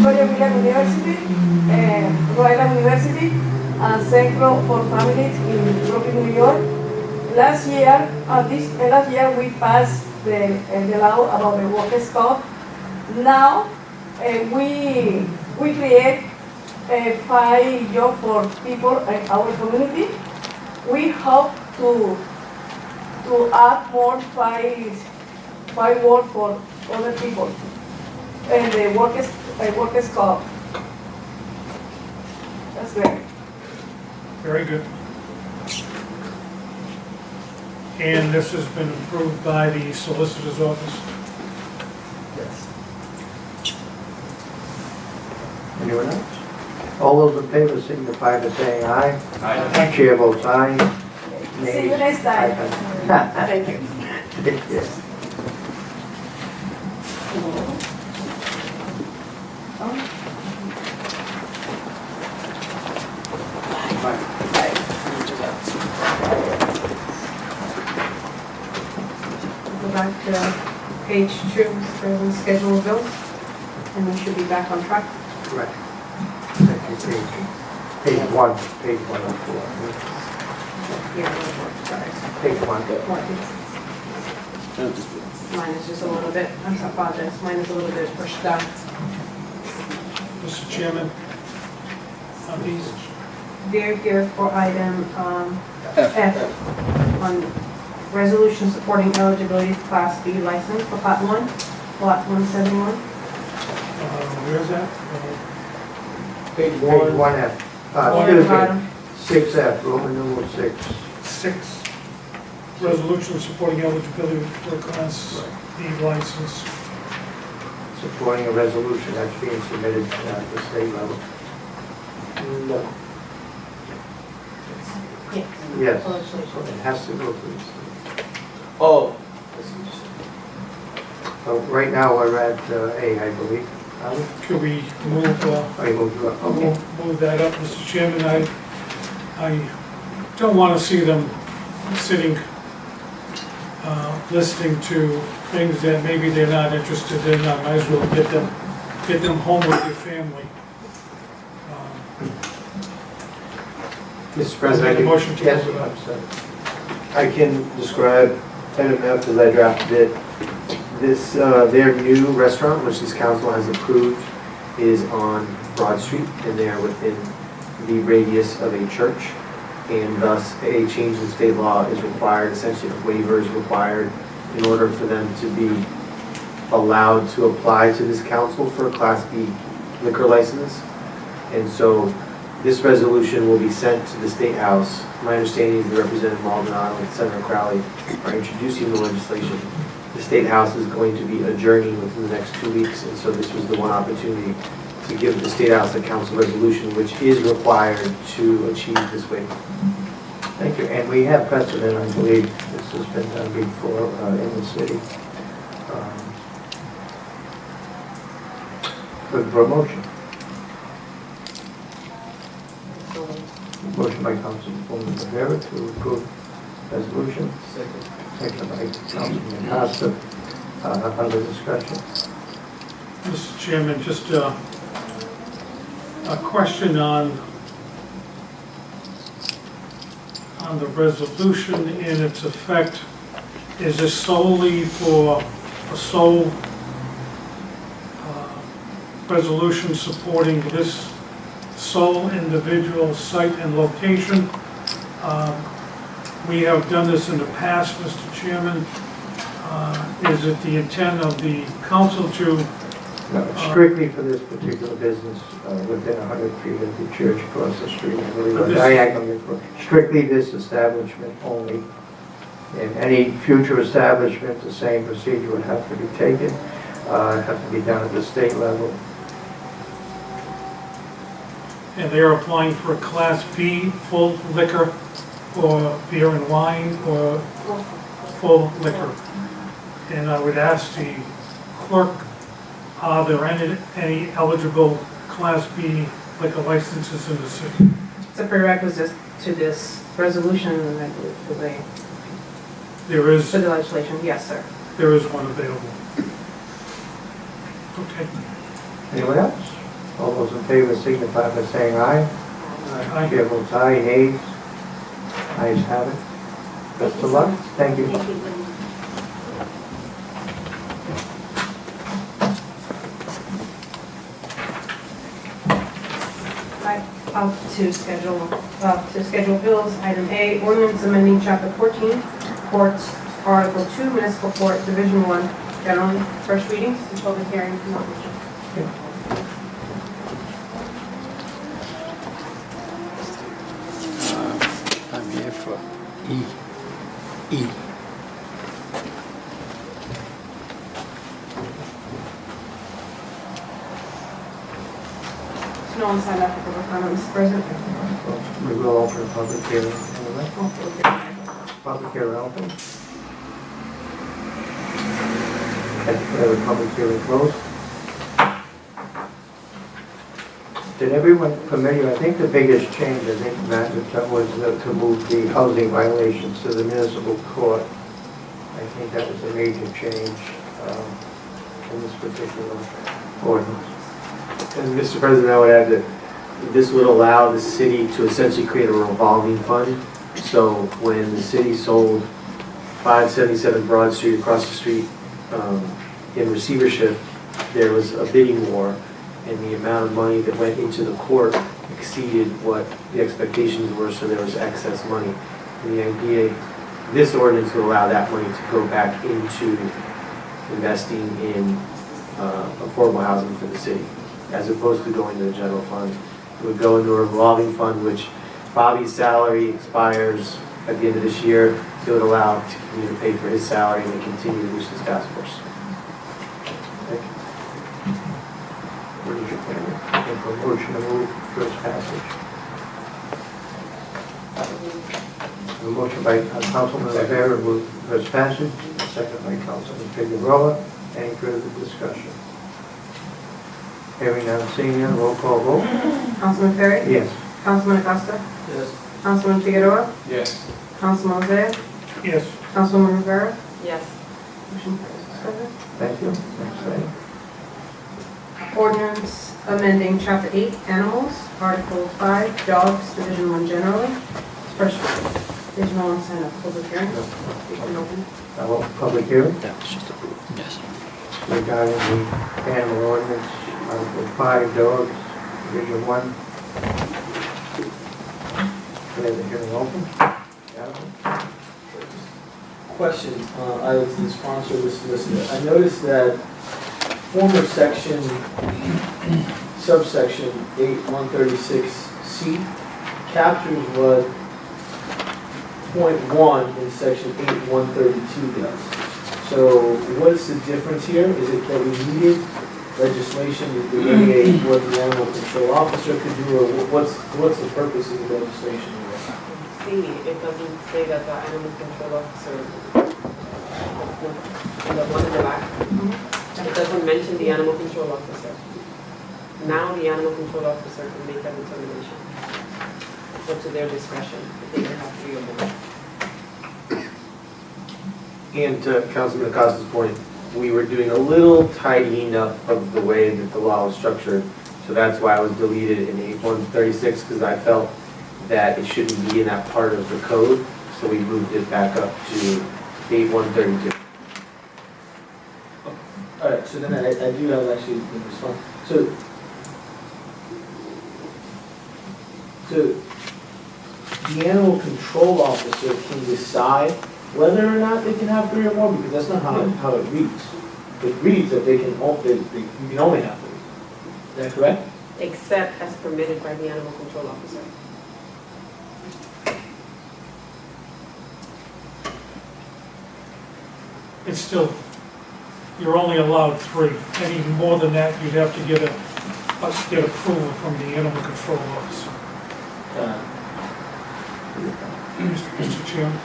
Royal William University, Royal University, and Central for Families in Brooklyn, New York. Last year we passed the law about the workers' comp. Now we create 5 jobs for people in our community. We hope to add more 5 work for other people and the workers' comp. That's great. Very good. And this has been approved by the solicitor's office? Yes. Anyone else? All those in favor signify by saying aye. Aye. Chair votes aye. See you next time. Thank you. Yes. Go back to page 2 for the schedule of bills, and we should be back on track. Correct. Second page 1, page 104. Here, sorry. Page 1. Mine is just a little bit, I apologize, mine is a little bit pushed down. Mr. Chairman, on these, They're here for item F on resolution supporting eligibility for Class B license for Lot 1, Lot 171. where's that? Page Page 1. 1F. Or Excuse me, bottom. 6F, Roman numeral 6. 6, resolution supporting eligibility for a Class B license. Supporting a resolution that's being submitted at the state level. No. Yes. Yes, For legislation. it has to go through the state. Oh. So right now, we're at A, I believe. Could we move, I moved you up. Okay. move that up, Mr. Chairman? I don't want to see them sitting, listening to things that maybe they're not interested in. I might as well get them home with their family. Mr. President, Make a motion to Yes, move it up. I'm sorry. I can describe item F as I drafted it. This, their new restaurant, which this council has approved, is on Broad Street, and they are within the radius of a church, and thus a change in state law is required, essentially a waiver is required in order for them to be allowed to apply to this council for a Class B liquor license. And so this resolution will be sent to the State House. My understanding is the Representative Maldonado and Senator Crowley are introducing the legislation. The State House is going to be adjourning within the next 2 weeks, and so this was the one opportunity to give the State House a council resolution, which is required to achieve this waiver. Thank you. And we have precedent, I believe, this has been done before in the city. Good for a motion. Motion by Councilwoman Rivera to approve resolution. Second by Councilman Costa. Under discussion. Mr. Chairman, just a question on the resolution in its effect. Is this solely for a sole resolution supporting this sole individual site and location? We have done this in the past, Mr. Chairman. Is it the intent of the council to No, strictly for this particular business, within 100 feet of the church across the street, I believe, But or this- diagonally across. Strictly this establishment only. In any future establishment, the same procedure would have to be taken, have to be done at the state level. and they're applying for a Class B full liquor or beer and wine or full liquor? And I would ask the clerk, are there any eligible Class B liquor licenses in the city? It's a prerequisite to this resolution, I believe, for the legislation. Yes, sir. There is one available. Okay. Anyone else? All those in favor signify by saying aye. Aye. Chair votes aye, nays. Ayes have it. Best of luck. Thank you. To schedule bills, item A, ordinance amending chapter 14, courts, article 2, municipal court, division 1, general first readings, and public hearing for motion. I'm here for E. E. No one signed up for public comment, Mr. President. We will open a public hearing. Public hearing open. I declare the public hearing closed. Did everyone familiar, I think the biggest change, I think, Matt, was to move the housing violations to the municipal court. I think that was a major change in this particular ordinance. And Mr. President, I would add that this would allow the city to essentially create a revolving fund. So when the city sold 577 Broad Street, across the street, in receivership, there was a bidding war, and the amount of money that went into the court exceeded what the expectations were, so there was excess money. And the idea, this ordinance would allow that money to go back into investing in affordable housing for the city, as opposed to going to the general fund. It would go into a revolving fund, which Bobby's salary expires at the end of this year, so it would allow to continue to pay for his salary and to continue to use his task force. Thank you. What is your pleasure? Make a motion to move first passage. A motion by Councilman Rivera to move first passage, second by Councilman Figueroa. Any further discussion? Hearing none, seeing none, roll call vote. Councilman Perry? Yes. Councilman Acosta? Yes. Councilman Figueroa? Yes. Councilman Lozada? Yes. Councilwoman Rivera? Yes. Motion passes. Thank you. Next item. Ordinance amending Chapter 8, Animals, Article 5, Dogs, Division 1 generally. First, there's no one signed up for public hearing. You can open. Public hearing That was just approved. Yes. regarding the animal ordinance, Article 5, dogs, Division 1. Declare the hearing open. Gentlemen. Question, I was the sponsor of the solicitor. I noticed that former section, subsection 8136C captures what .1 in section 8132 does. So what is the difference here? Is it that we needed legislation to delineate what the animal control officer could do, or what's the purpose of the legislation here? See, it doesn't say that the animal control officer, in the one in the back, it doesn't mention the animal control officer. Now the animal control officer can make that determination. It's up to their discretion, if they have 3 or more. And to Councilman Acosta's point, we were doing a little tidying up of the way that the law was structured. So that's why I was deleted in 8136, because I felt that it shouldn't be in that part of the code. So we moved it back up to 8132. All right, so then I do have actually a response. So the animal control officer can decide whether or not they can have 3 or more, because that's not how it reads. It reads that you can only have 3. Is that correct? Except as permitted by the animal control officer. It's still, you're only allowed 3. Any more than that, you'd have to get approval from the animal control officer. Mr. Chairman,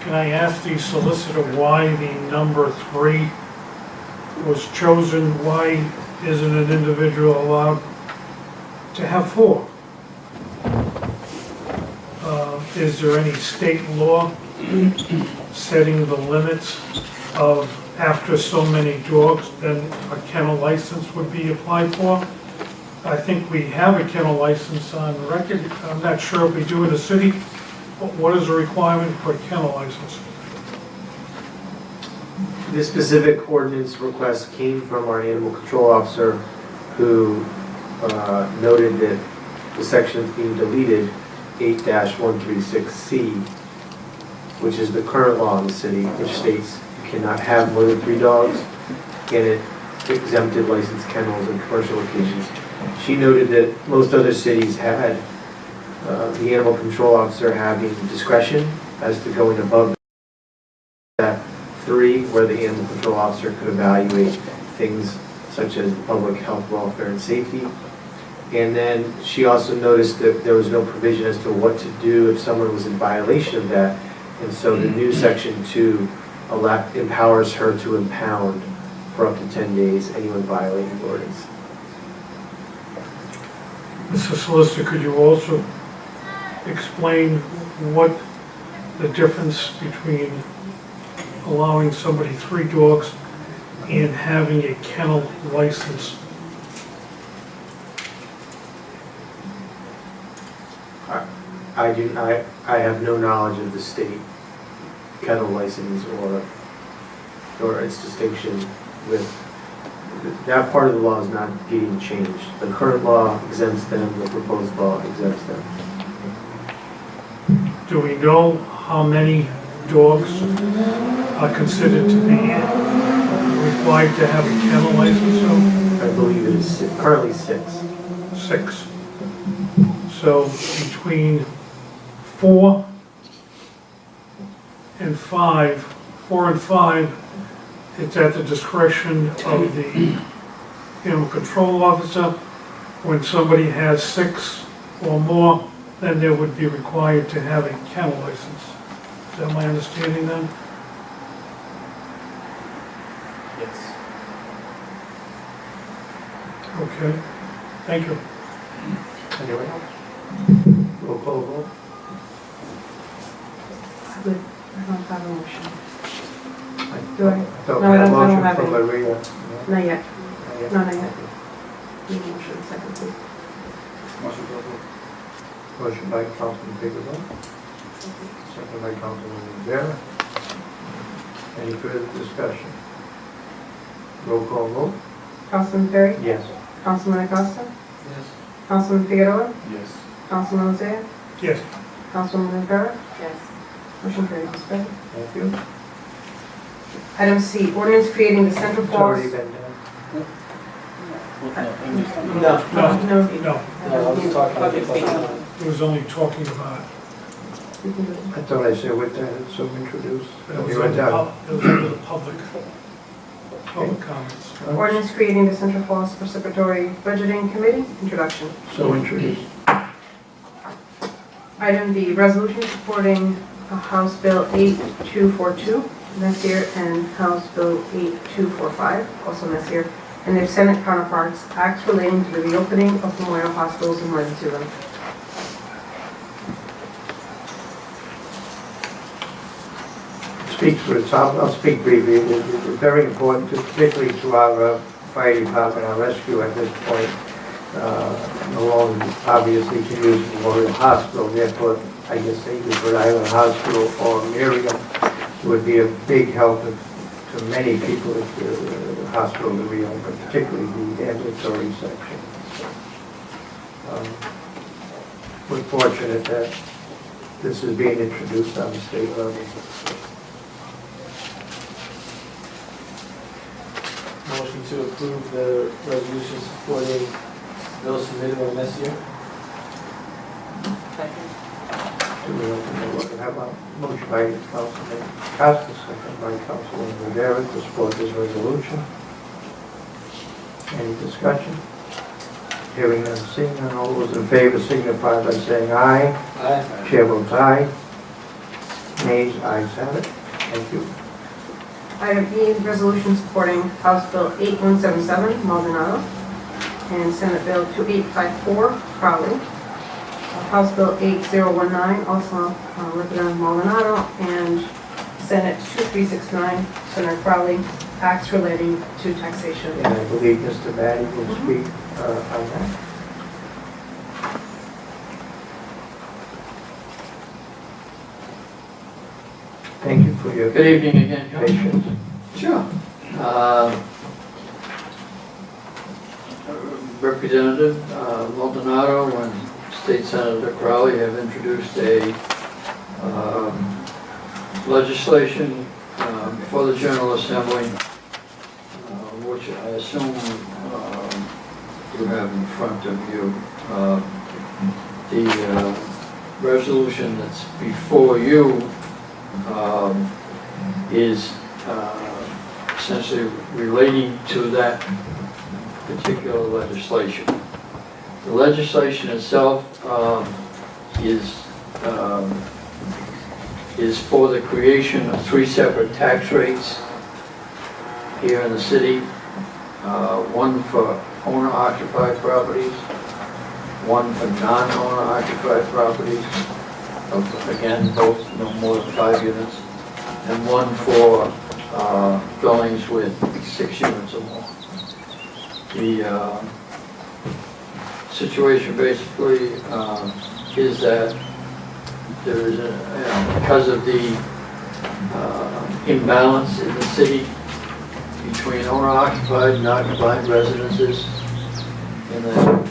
can I ask the solicitor why the number 3 was chosen? Why isn't an individual allowed to have 4? Is there any state law setting the limits of after so many dogs, then a kennel license would be applied for? I think we have a kennel license on record. I'm not sure if we do in the city, but what is the requirement for a kennel license? This specific ordinance request came from our animal control officer, who noted that the section is being deleted, 8-136C, which is the current law in the city, which states you cannot have more than 3 dogs, and it exempted licensed kennels in commercial locations. She noted that most other cities had the animal control officer having discretion as to going above that 3, where the animal control officer could evaluate things such as public health, welfare, and safety. And then she also noticed that there was no provision as to what to do if someone was in violation of that. And so the new section 2 empowers her to impound for up to 10 days anyone violating the ordinance. Mr. Solicitor, could you also explain what the difference between allowing somebody 3 dogs and having a kennel license? I have no knowledge of the state kennel license or its distinction with, that part of the law is not getting changed. The current law exempts them, the proposed law exempts them. Do we know how many dogs are considered to be required to have a kennel license? I believe it is currently 6. 6. So between 4 and 5, 4 and 5, it's at the discretion of the animal control officer. When somebody has 6 or more, then they would be required to have a kennel license. Is that my understanding then? Yes. Okay, thank you. Anyway, roll call vote. I don't have a motion. I Do I? thought No, we had a I don't motion have from any. Maria. Not yet. Not yet? No, not yet. Need a motion, second, please. Motion to approve. Motion by Councilman Bigelow, second by Councilman Rivera. Any further discussion? Roll call vote. Councilman Perry? Yes. Councilman Acosta? Yes. Councilman Figueroa? Yes. Councilman Lozea? Yes. Councilman Rivera? Yes. Motion carries, Mr. President. Thank you. Item C, ordinance creating the Central It's already Falls. been done. No, No, no, I was talking about it was only talking about, we can do it. I thought I said with that, it's so introduced. it was You went down. under the public comments. Ordinance creating the Central Falls Participatory Budgeting Committee, introduction. So introduced. Item D, resolution supporting House Bill 8242, Messier, and House Bill 8245, also Messier, and their Senate counterparts, acts relating to the reopening of Memorial Hospital's emergency room. Speak for itself. I'll speak briefly. It's very important, particularly to our fire department, our rescue at this point. No longer obviously can use Memorial Hospital, therefore I guess they use Rhode Island Hospital or Miriam. It would be a big help to many people if the hospital to reopen, particularly the ambulatory section. We're fortunate that this is being introduced on the state level. Motion to approve the resolution supporting those submitted by Messier. Second. Do we open the vote? Have a motion by Councilman Costa, second by Councilman Rivera to support this resolution. Any discussion? Hearing none, seeing none, all those in favor signify by saying aye. Aye. Chair votes aye. Nays, ayes have it. Thank you. Item E, resolution supporting House Bill 8177, Maldonado, and Senate Bill 2854, Crowley. House Bill 8019, also Representative Maldonado, and Senate 2369, Senator Crowley, acts relating to taxation. And I believe Mr. Matty will speak on that. Thank you for your Good evening again, Council. patience. Sure. Representative Maldonado and State Senator Crowley have introduced a legislation before the General Assembly, which I assume you have in front of you. The resolution that's before you is essentially relating to that particular legislation. The legislation itself is for the creation of 3 separate tax rates here in the city. One for owner-occupied properties, one for non-owner-occupied properties, again, both no more than 5 units, and one for dwellings with 6 units or more. The situation basically is that there is because of the imbalance in the city between owner-occupied and occupied residences, and that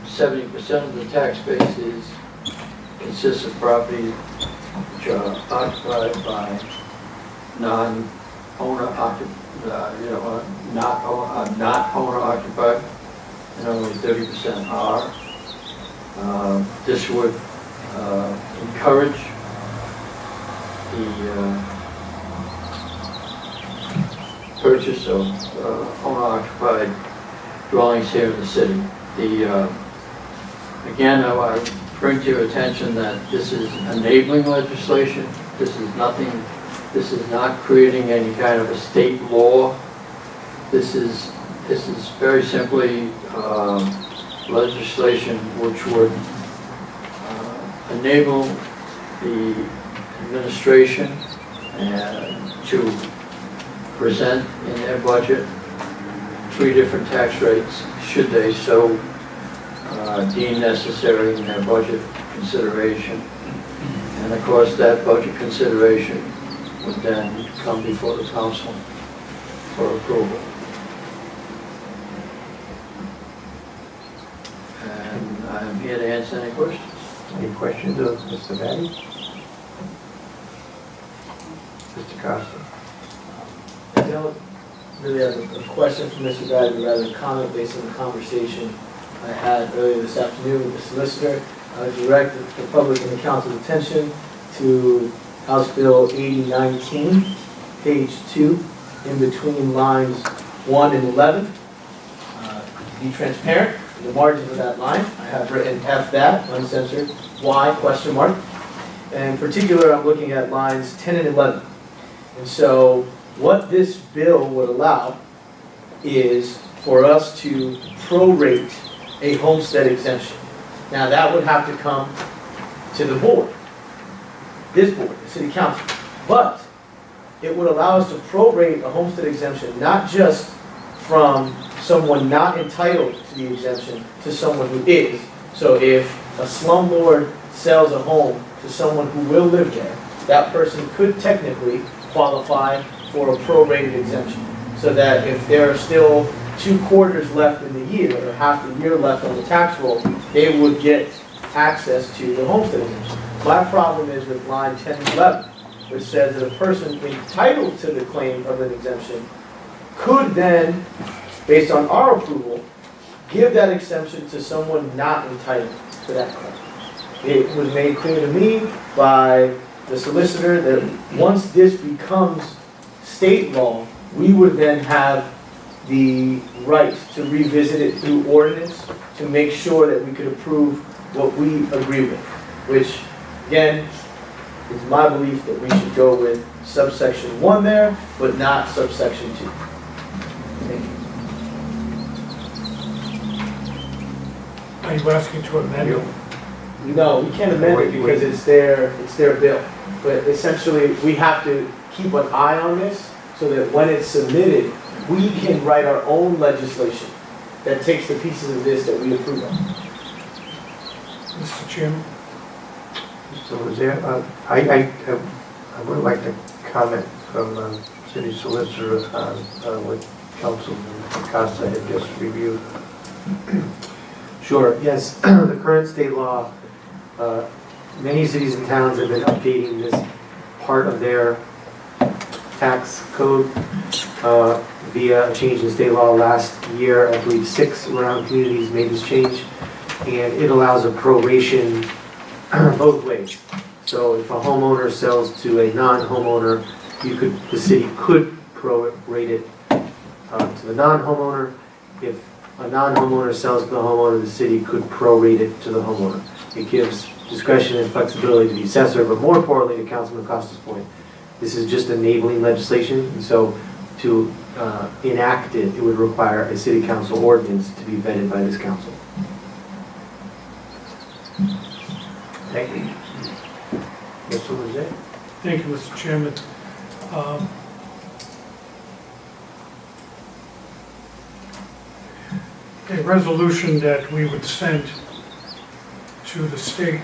70% of the tax base consists of properties which are occupied by non-owner not owner-occupied, and only 30% are. This would encourage the purchase of owner-occupied dwellings here in the city. Again, I bring to your attention that this is enabling legislation. This is not creating any kind of a state law. This is very simply legislation which would enable the administration to present in their budget 3 different tax rates, should they so deem necessary in their budget consideration. And of course, that budget consideration would then come before the council for approval. And I'm here to answer any questions. Any questions of Mr. Batty? Mr. Costa? I don't really have a question for Mr. Batty, but rather a comment based on the conversation I had earlier this afternoon with the solicitor. I direct the public and the council's attention to House Bill 8019, page 2, in between lines 1 and 11. To be transparent, in the margins of that line, I have written F that, uncensored, Y, question mark. And in particular, I'm looking at lines 10 and 11. And so what this bill would allow is for us to prorate a homestead exemption. Now that would have to come to the board, this board, the city council. But it would allow us to prorate a homestead exemption, not just from someone not entitled to the exemption to someone who is. So if a slumlord sells a home to someone who will live there, that person could technically qualify for a prorated exemption. So that if there are still 2 quarters left in the year, or half the year left on the tax roll, they would get access to the homestead exemption. My problem is with line 10 and 11, which says that a person entitled to the claim of an exemption could then, based on our approval, give that exemption to someone not entitled to that claim. It was made clear to me by the solicitor that once this becomes state law, we would then have the right to revisit it through ordinance to make sure that we could approve what we agree with, which, again, is my belief that we should go with subsection 1 there, but not subsection 2. Thank you. Are you asking to amend it? No, we can't amend it because it's their bill. But essentially, we have to keep an eye on this so that when it's submitted, we can write our own legislation that takes the pieces of this that we approve of. Mr. Chairman? So was there, I would like to comment from City Solicitor on what Councilman Costa had just reviewed. Sure, yes. The current state law, many cities and towns have been updating this part of their tax code via a change in state law last year. I believe 6 around communities made this change, and it allows a proration both ways. So if a homeowner sells to a non-homeowner, the city could prorate it to the non-homeowner. If a non-homeowner sells to the homeowner, the city could prorate it to the homeowner. It gives discretion and flexibility to the assessor, but more importantly, to Councilman Costa's point, this is just enabling legislation, and so to enact it, it would require a city council ordinance to be vetted by this council. Thank you. Mr. Lizette? Thank you, Mr. Chairman. A resolution that we would send to the state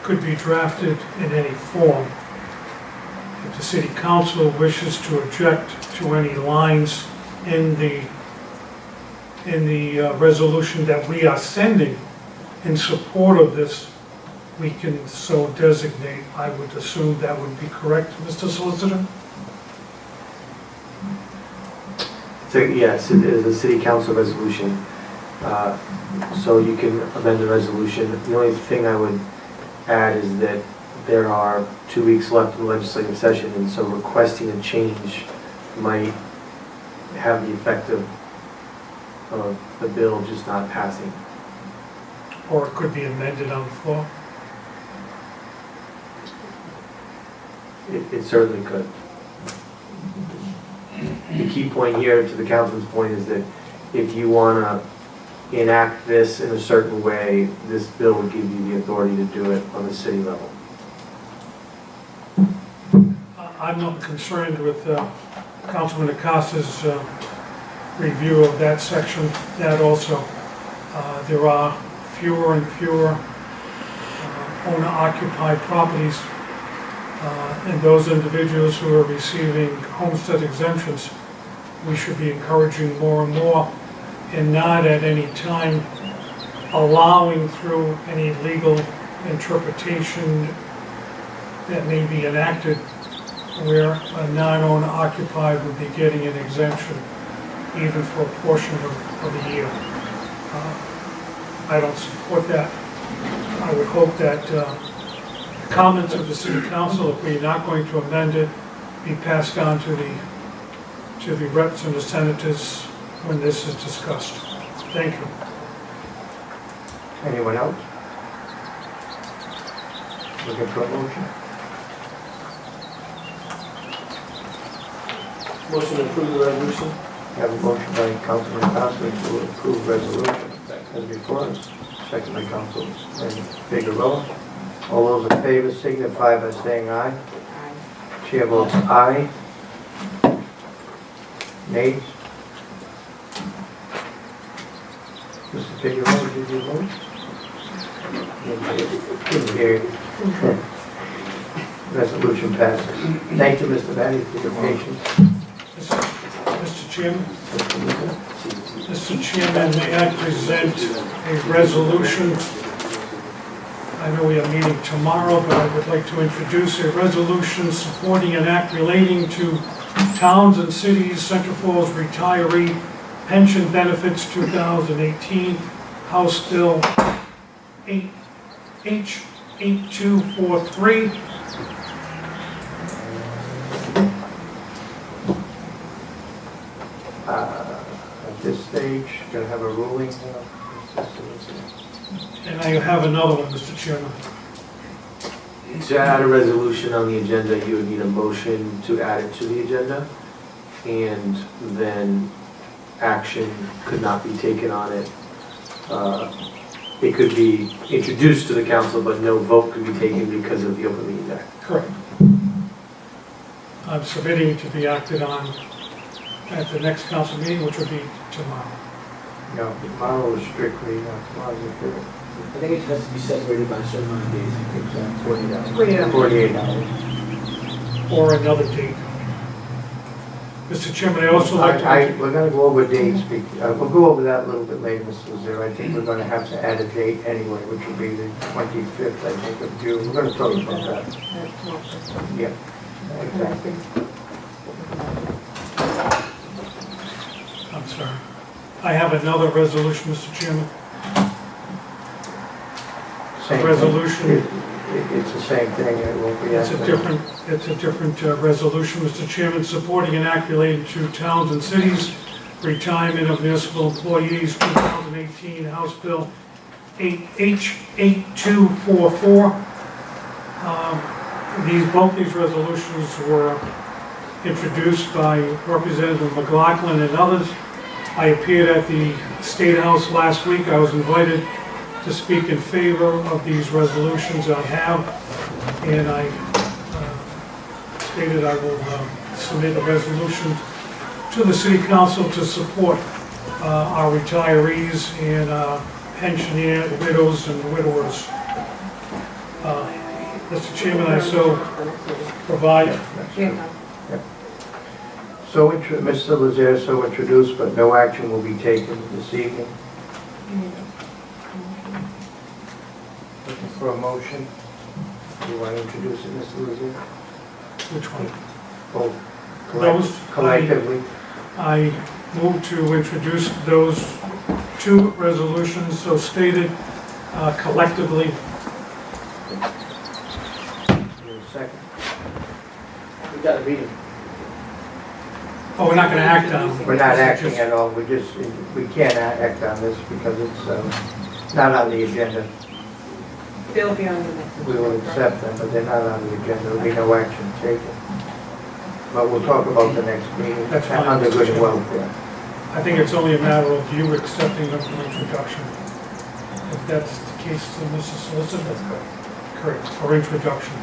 could be drafted in any form. If the city council wishes to object to any lines in the resolution that we are sending in support of this, we can so designate. I would assume that would be correct, Mr. Solicitor? So, yes, it is a city council resolution. So you can amend the resolution. The only thing I would add is that there are 2 weeks left in the legislative session, and so requesting a change might have the effect of the bill just not passing. Or it could be amended on the floor? It certainly could. The key point here, to the council's point, is that if you want to enact this in a certain way, this bill would give you the authority to do it on the city level. I'm not concerned with Councilman Acosta's review of that section. That also, there are fewer and fewer owner-occupied properties, and those individuals who are receiving homestead exemptions, we should be encouraging more and more, and not at any time allowing through any legal interpretation that may be enacted where a non-owner occupied would be getting an exemption even for a portion of the year. I don't support that. I would hope that the comments of the city council, if we're not going to amend it, be passed on to the reps and the senators when this is discussed. Thank you. Anyone else? Looking for a motion? Motion to approve the resolution. We have a motion by Councilman Costa to approve resolution as before us, second by Councilman Figueroa. All those in favor signify by saying aye. Chair votes aye. Nays? Mr. Figueroa, did you vote? Didn't hear you. Resolution passes. Thank you, Mr. Batty, for your patience. Mr. Chairman? Mr. Chairman, may I present a resolution? I know we are meeting tomorrow, but I would like to introduce a resolution supporting an act relating to towns and cities, Central Falls retiree pension benefits 2018, House Bill H8243. At this stage, going to have a ruling. And I have another one, Mr. Chairman. To add a resolution on the agenda, you would need a motion to add it to the agenda, and then action could not be taken on it. It could be introduced to the council, but no vote could be taken because of the Open Meetings Act. Correct. I'm submitting it to be acted on at the next council meeting, which will be tomorrow. No, tomorrow is strictly, tomorrow's the third. I think it has to be separated by a certain amount of days. I think 48 hours. 48 48 hours. Or another date. Mr. Chairman, I also like to... We're going to go over dates. We'll go over that a little bit later, Mr. Lazare. I think we're going to have to add a date anyway, which will be the 25th, I think, of June. We're going to talk about that. Yeah, exactly. I'm sorry. I have another resolution, Mr. Chairman. Same thing. Resolution. It's the same thing. It won't be. It's a different resolution, Mr. Chairman, supporting an act related to towns and cities, retirement of municipal employees, 2018, House Bill H8244. Both these resolutions were introduced by Representative McLaughlin and others. I appeared at the State House last week. I was invited to speak in favor of these resolutions. I have, and I stated I will submit a resolution to the City Council to support our retirees and pensioner widows and widowers. Mr. Chairman, I so provide. Yeah. Mr. Lazare so introduced, but no action will be taken this evening. Looking for a motion. Do you want to introduce it, Mr. Lazare? Which one? Both Those, collectively. I move to introduce those two resolutions so stated collectively. Second. We got a meeting. Oh, we're not going to act on them. We're not This is acting just- at all, we can't act on this because it's not on the agenda. They'll be on the next. We will accept them, but they're not on the agenda, there'll be no action taken. But we'll talk about the next meeting, That's fine. under good and welfare. I think it's only a matter of you accepting them for introduction. If that's the case to Mrs. Solicitor? That's correct. For introduction.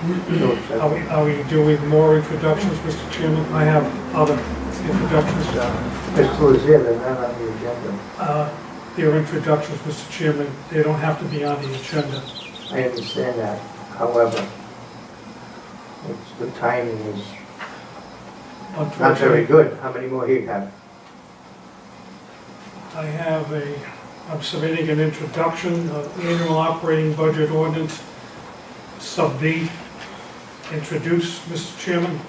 Are we doing more introductions, Mr. Chairman? I have other introductions. Mr. Lazare, they're not on the agenda. Their introductions, Mr. Chairman, they don't have to be on the agenda. I understand that, however, the timing is not very Unfortunately, good. How many more here you have? I'm submitting an introduction of annual operating budget ordinance, sub B, introduced, Mr. Chairman.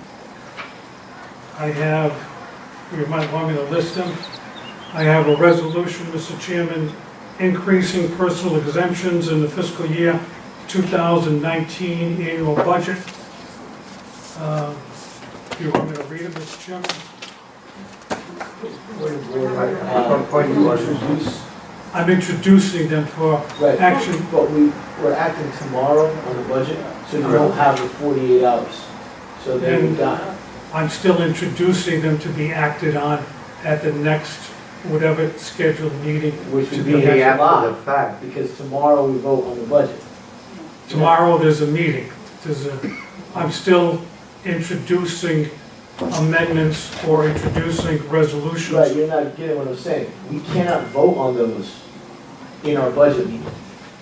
You might want me to list them. I have a resolution, Mr. Chairman, increasing personal exemptions in the fiscal year 2019 annual budget. Do you want me to read it, Mr. Chairman? What point you want to I'm introducing them for Right. action. But we're acting tomorrow on the budget, so you don't have the 48 hours. So then we got, I'm still introducing them to be acted on at the next, whatever scheduled meeting. which would be be in after July, the fact? because tomorrow we vote on the budget. Tomorrow, there's a meeting. I'm still introducing amendments or introducing Right, resolutions. you're not getting what I'm saying. We cannot vote on those in our budget meeting.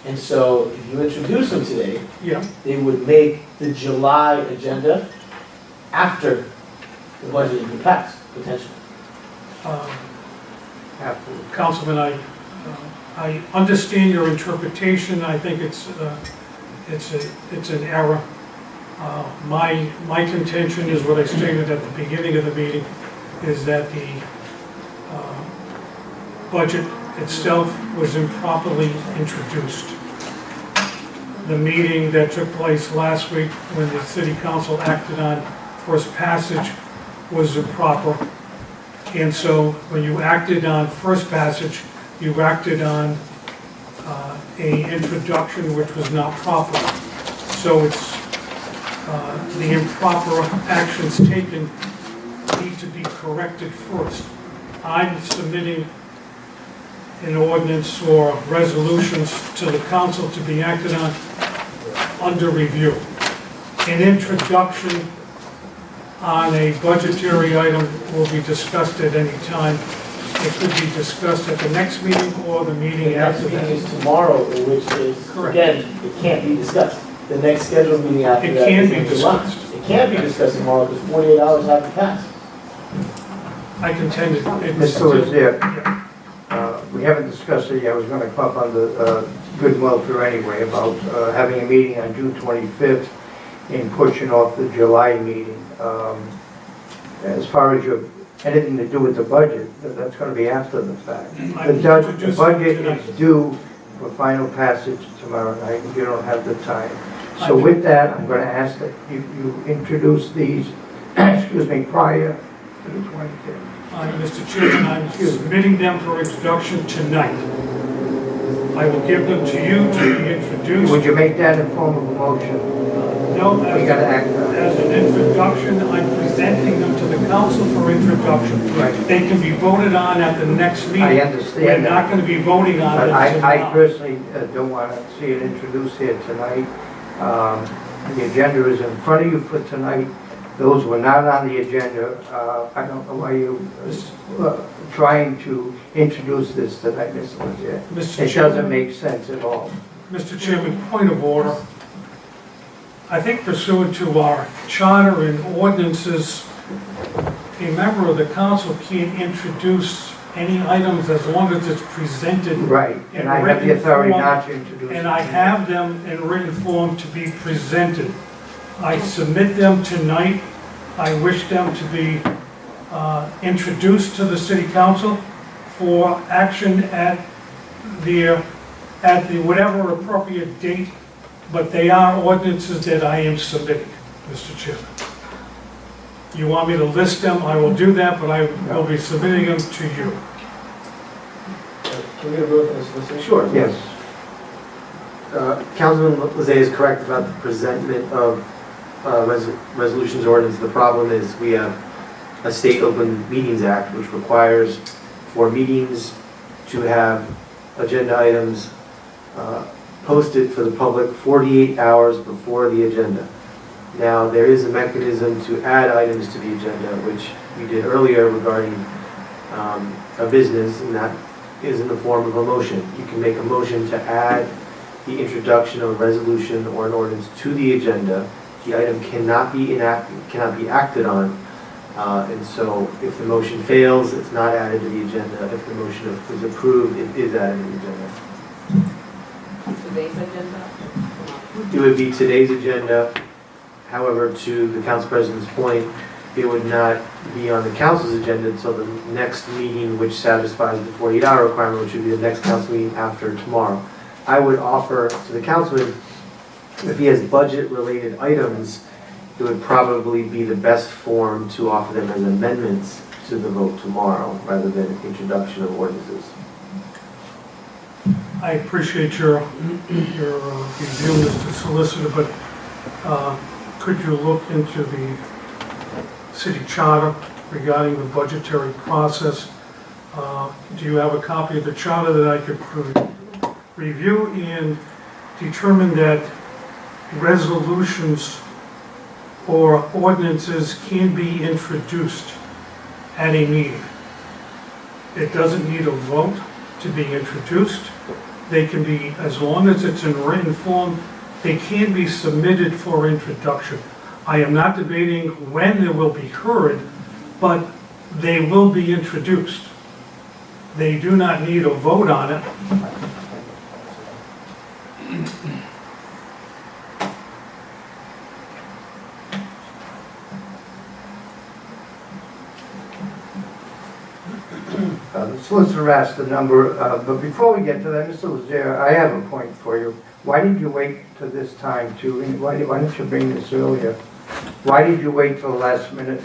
And so if you introduce them today, Yeah, they would make the July agenda after the budget has been passed, potentially. After. Councilman, I understand your interpretation. I think it's an error. My contention is what I stated at the beginning of the meeting, is that the budget itself was improperly introduced. The meeting that took place last week when the city council acted on first passage was improper. And so when you acted on first passage, you acted on a introduction which was not proper. So it's the improper actions taken need to be corrected first. I'm submitting an ordinance or resolutions to the council to be acted on under review. An introduction on a budgetary item will be discussed at any time. It could be discussed at the next meeting or the meeting The next after meeting that. is tomorrow, which is, Correct. again, it can't be discussed. The next scheduled meeting after It that can is be in July. discussed. It can't be discussed tomorrow because 48 hours haven't passed. I contended it was. Mr. Lazare, we haven't discussed it yet, I was going to come up on the good and welfare anyway, about having a meeting on June 25th and pushing off the July meeting. As far as anything to do with the budget, that's going to be after the fact. The budget is due for final passage tomorrow night, and you don't have the time. So with that, I'm going to ask that you introduce these, excuse me, prior to the 25th. Mr. Chairman, I'm submitting them for introduction tonight. I will give them to you to be introduced. Would you make that in form of a motion? No, We gotta act on it. as an introduction, I'm presenting them to the council for introduction. Right. They can be voted on at the next meeting. I understand We're that. not going to be voting on But it I tomorrow. personally don't want to see it introduced here tonight. The agenda is in front of you for tonight. Those were not on the agenda. I don't know why you trying to introduce this tonight, Mr. Legere. Mr. It Chairman. doesn't make sense at all. Mr. Chairman, point of order. I think pursuant to our charter and ordinances, a member of the council can't introduce any items as long as it's presented. Right, and I have the authority not to introduce. And I have them in written form to be presented. I submit them tonight. I wish them to be introduced to the city council for action at the whatever appropriate date, but they are ordinances that I am submitting, Mr. Chairman. You want me to list them, I will do that, but I will be submitting them to you. Can we get a vote on this, Mr.? Sure, yes. Councilman Lezay is correct about the presentment of resolutions ordinance. The problem is we have a state open meetings act which requires for meetings to have agenda items posted for the public 48 hours before the agenda. Now, there is a mechanism to add items to the agenda, which we did earlier regarding a business, and that is in the form of a motion. You can make a motion to add the introduction of a resolution or an ordinance to the agenda. The item cannot be acted on, and so if the motion fails, it's not added to the agenda. If the motion is approved, it is added to the agenda. Today's agenda? It would be today's agenda. However, to the council president's point, it would not be on the council's agenda until the next meeting, which satisfies the 48-hour requirement, which would be the next council meeting after tomorrow. I would offer to the councilman, if he has budget-related items, it would probably be the best form to offer them as amendments to the vote tomorrow, rather than introduction of ordinances. I appreciate your review, Mr. Solicitor, but could you look into the city charter regarding the budgetary process? Do you have a copy of the charter that I could review and determine that resolutions or ordinances can be introduced at a meeting? It doesn't need a vote to be introduced. They can be, as long as it's in written form, they can be submitted for introduction. I am not debating when they will be heard, but they will be introduced. They do not need a vote on it. The solicitor asked the number, but before we get to that, Mr. Lazier, I have a point for you. Why did you wait to this time to, why didn't you bring this earlier? Why did you wait till the last minute?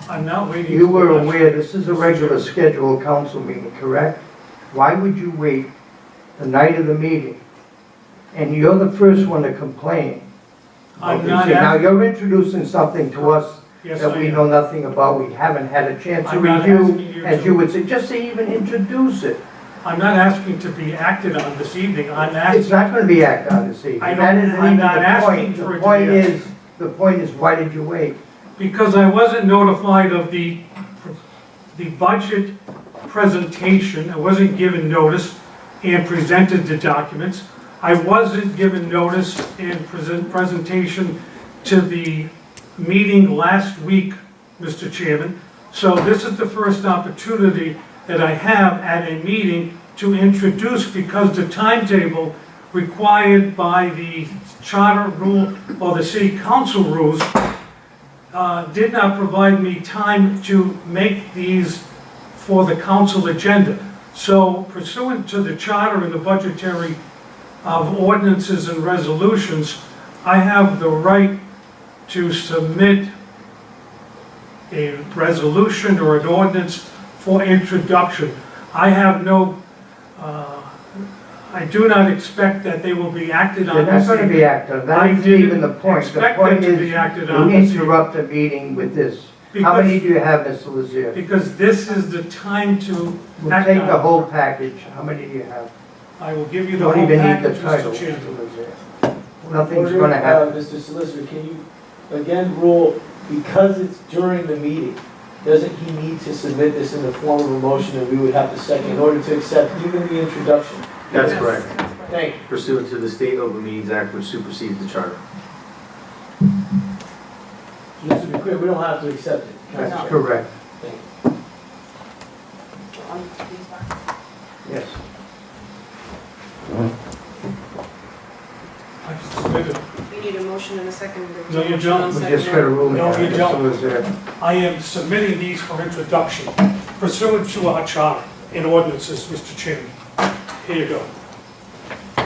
I'm not waiting. You were aware this is a regular scheduled council meeting, correct? Why would you wait the night of the meeting? And you're the first one to complain. I'm not Now, you're introducing something to us Yes, that I we am. know nothing about, we haven't had a chance to I'm not asking review, you as to- you would say, just to even introduce it. I'm not asking to be acted on this evening. I'm asking. It's not gonna be acted on this evening. I That don't- isn't I'm even not the asking point. for it The to point be is, why did you wait? Because I wasn't notified of the budget presentation. I wasn't given notice and presented the documents. I wasn't given notice and presentation to the meeting last week, Mr. Chairman. So this is the first opportunity that I have at a meeting to introduce, because the timetable required by the charter rule or the city council rules did not provide me time to make these for the council agenda. So pursuant to the charter and the budgetary of ordinances and resolutions, I have the right to submit a resolution or an ordinance for introduction. I have no, I do not expect that they will be acted on. They're not this gonna be evening. acted on, that I isn't didn't even the point. The expect point them to is, be acted you on this evening. interrupt a meeting with this. How Because- many do you have, Mr. Lazier? Because this is the time to We'll act take on the it. whole package. How many do you have? I will give you You the don't whole even need the package, title, Mr. Chairman. Mr. Lazier. Nothing's gonna happen. Mr. Solicitor, can you again rule, because it's during the meeting, doesn't he need to submit this in the form of a motion, and we would have to second in order to accept even the introduction? That's Yes, correct. that's correct. Thank you. Pursuant to the State Open Meetings Act, which supersedes the charter. Just to be clear, we don't have to accept it. That's correct. Thank you. On these back. Yes. I've submitted. We need a motion and a second. No, you don't. We just got a ruling. No, you don't. Was there. I am submitting these for introduction pursuant to our charter and ordinances, Mr. Chairman. Here you go.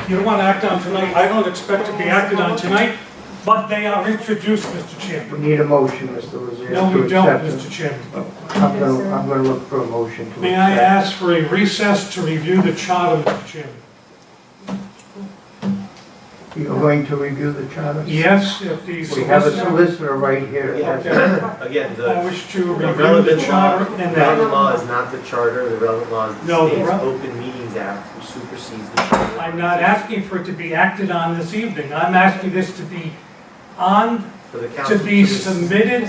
You don't want to act on tonight, I don't expect to be acted on tonight, but they are introduced, Mr. We Chairman. need a motion, Mr. Lazare, No, to we don't, accept Mr. it. Chairman. I'm gonna look for a motion to May I accept. ask for a recess to review the charter, Mr. Chairman? You're going to review the charter? Yes, if the We have a solicitor, solicitor right here. Again, I the wish to review the relevant law, charter the and relevant that. law is not the charter, the relevant law is the No, the state's re- Open Meetings Act, which supersedes the charter. I'm not asking for it to be acted on this evening, I'm asking this to be on, For the to council be to- submitted,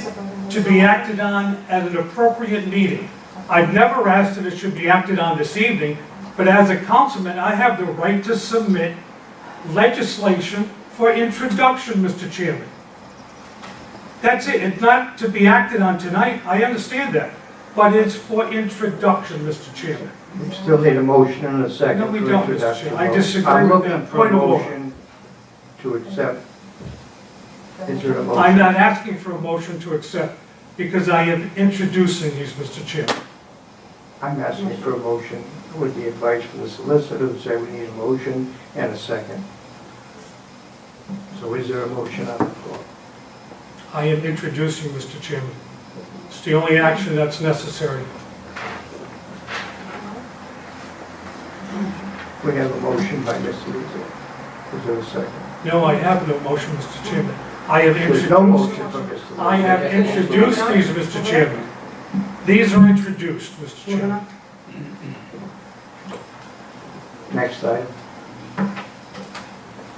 to be acted on at an appropriate meeting. I've never asked that it should be acted on this evening, but as a councilman, I have the right to submit legislation for introduction, Mr. Chairman. That's it, it's not to be acted on tonight, I understand that, but it's for introduction, Mr. Chairman. We still need a motion and a second. No, we for don't, Mr. introduction. Chair. I disagree I'm with looking that. for a Point of order. motion to accept. Is there a motion? I'm not asking for a motion to accept, because I am introducing these, Mr. Chairman. I'm asking for a motion with the advice from the solicitor to say we need a motion and a second. So is there a motion on the floor? I am introducing, Mr. Chairman. It's the only action that's necessary. We have a motion by Mr. Lazare. Is there a second? No, I have no motion, Mr. Chairman. I have There's no introduced, motion from Mr. Lazare. I have introduced these, Mr. Chairman. These are introduced, Mr. Chairman. Next item.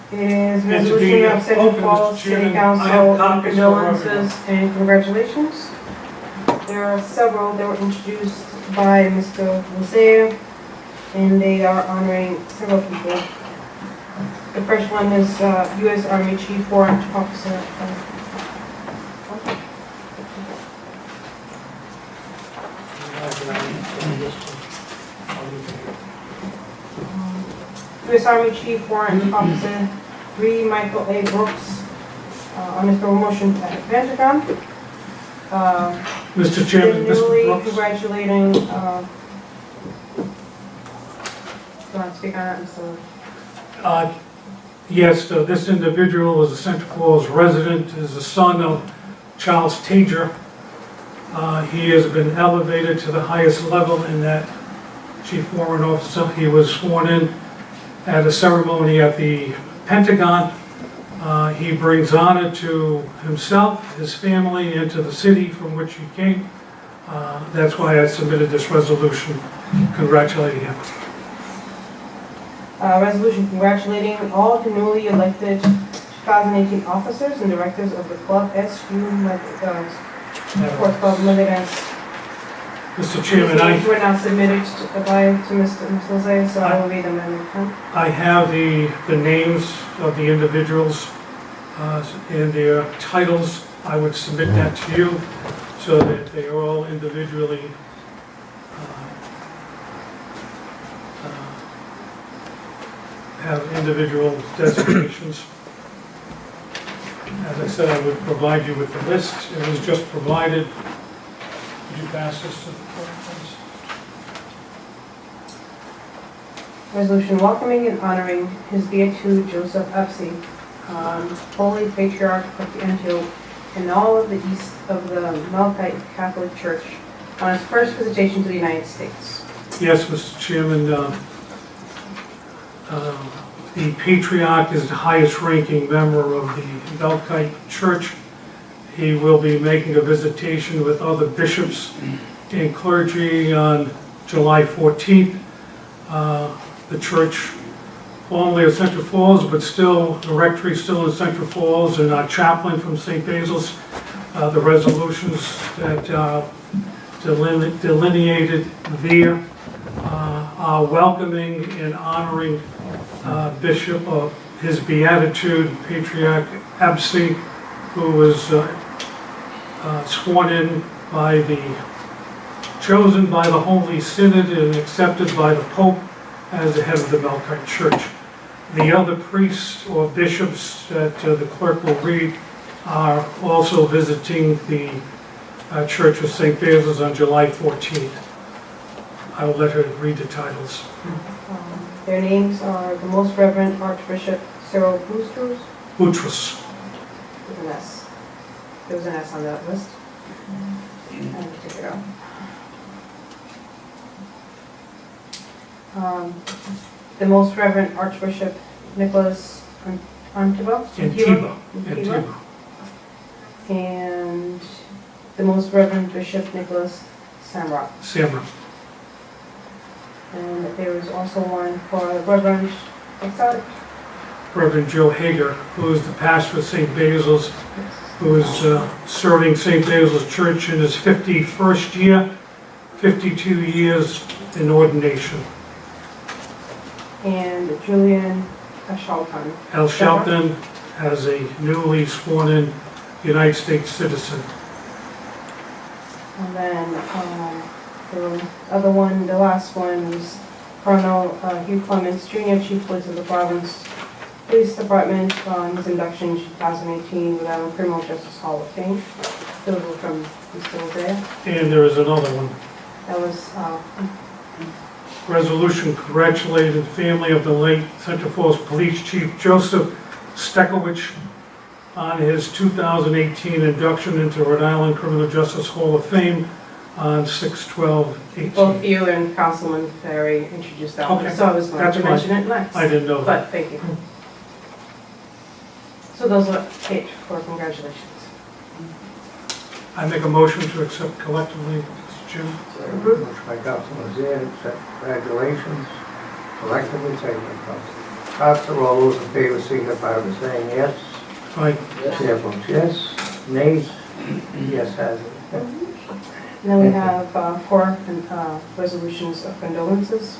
Is And to resolution be of Central open, Mr. Falls City Chairman, I have Council copies for condolences and congratulations. There are several that were introduced by Mr. Lazare, and they are honoring several people. The first one is U.S. Army Chief Warrant Officer. U.S. Army Chief Warrant Officer 3 Michael A. Brooks on his promotion at the Pentagon. Mr. Chairman, Mr. Newly Brooks. congratulating, do you want to speak on that, Mr. Yes, this individual is a Central Falls resident, is the son of Charles Tager. He has been elevated to the highest level in that Chief Warrant Officer. He was sworn in at a ceremony at the Pentagon. He brings honor to himself, his family, and to the city from which he came. That's why I submitted this resolution congratulating him. Resolution congratulating all the newly elected 2018 officers and directors of the Club SU Sports Club Levitas. Mr. Chairman, These were now submitted to Mr. Lazare, so I will read them in return. I have the names of the individuals and their titles. I would submit that to you so that they are all individually have individual designations. As I said, I would provide you with the list. It was just provided. Would you pass this to the clerk, please? Resolution welcoming and honoring his Beato Joseph Epsi, Holy Patriarch of the Antioch, and all of the east of the Melkite Catholic Church on his first visitation to the United States. Yes, Mr. Chairman, the Patriarch is the highest ranking member of the Melkite Church. He will be making a visitation with other bishops and clergy on July 14th. The church, formerly of Central Falls, but still, the rectory is still in Central Falls, and our chaplain from St. Basil's, the resolutions that delineated there are welcoming and honoring Bishop of His Beatitude, Patriarch Absi, who was sworn in by chosen by the Holy Synod and accepted by the Pope as the head of the Melkite Church. The other priests or bishops that the clerk will read are also visiting the Church of St. Basil's on July 14th. I will let her read the titles. Their names are the Most Reverend Archbishop Cyril Boutros. Boutros. With an S. There was an S on that list. I have to take it out. The Most Reverend Archbishop Nicholas Antiba. Antiba. And the Most Reverend Bishop Nicholas Samra. Samra. And there is also one for Reverend, what's that? Reverend Joe Hager, who is the pastor of St. Basil's, who is serving St. Basil's Church in his 51st year, 52 years in ordination. And Julian Ashaltan. Al Shelton as a newly sworn in United States citizen. And then the other one, the last one is Colonel Hugh Clements, Jr., Chief Police of the Province Police Department, on his induction in 2018 with the Criminal Justice Hall of Fame. Those were from Mr. Lozea. And there is another one. That was Resolution congratulating the family of the late Central Falls Police Chief Joseph Stekowicz on his 2018 induction into Rhode Island Criminal Justice Hall of Fame on 6/12/18. both you and Councilman Ferry introduced that one, Okay, so I was going that's to fine. mention it next. I didn't know that. But thank you. So those are 8 for congratulations. I make a motion to accept collectively, Mr. Chairman. Motion by Councilman Zan, accept congratulations. Collectively, second by Councilman Costa. All those in favor signify by saying yes. Aye. Chair votes yes. Nays? Yes, has it. And then we have 4 resolutions of condolences.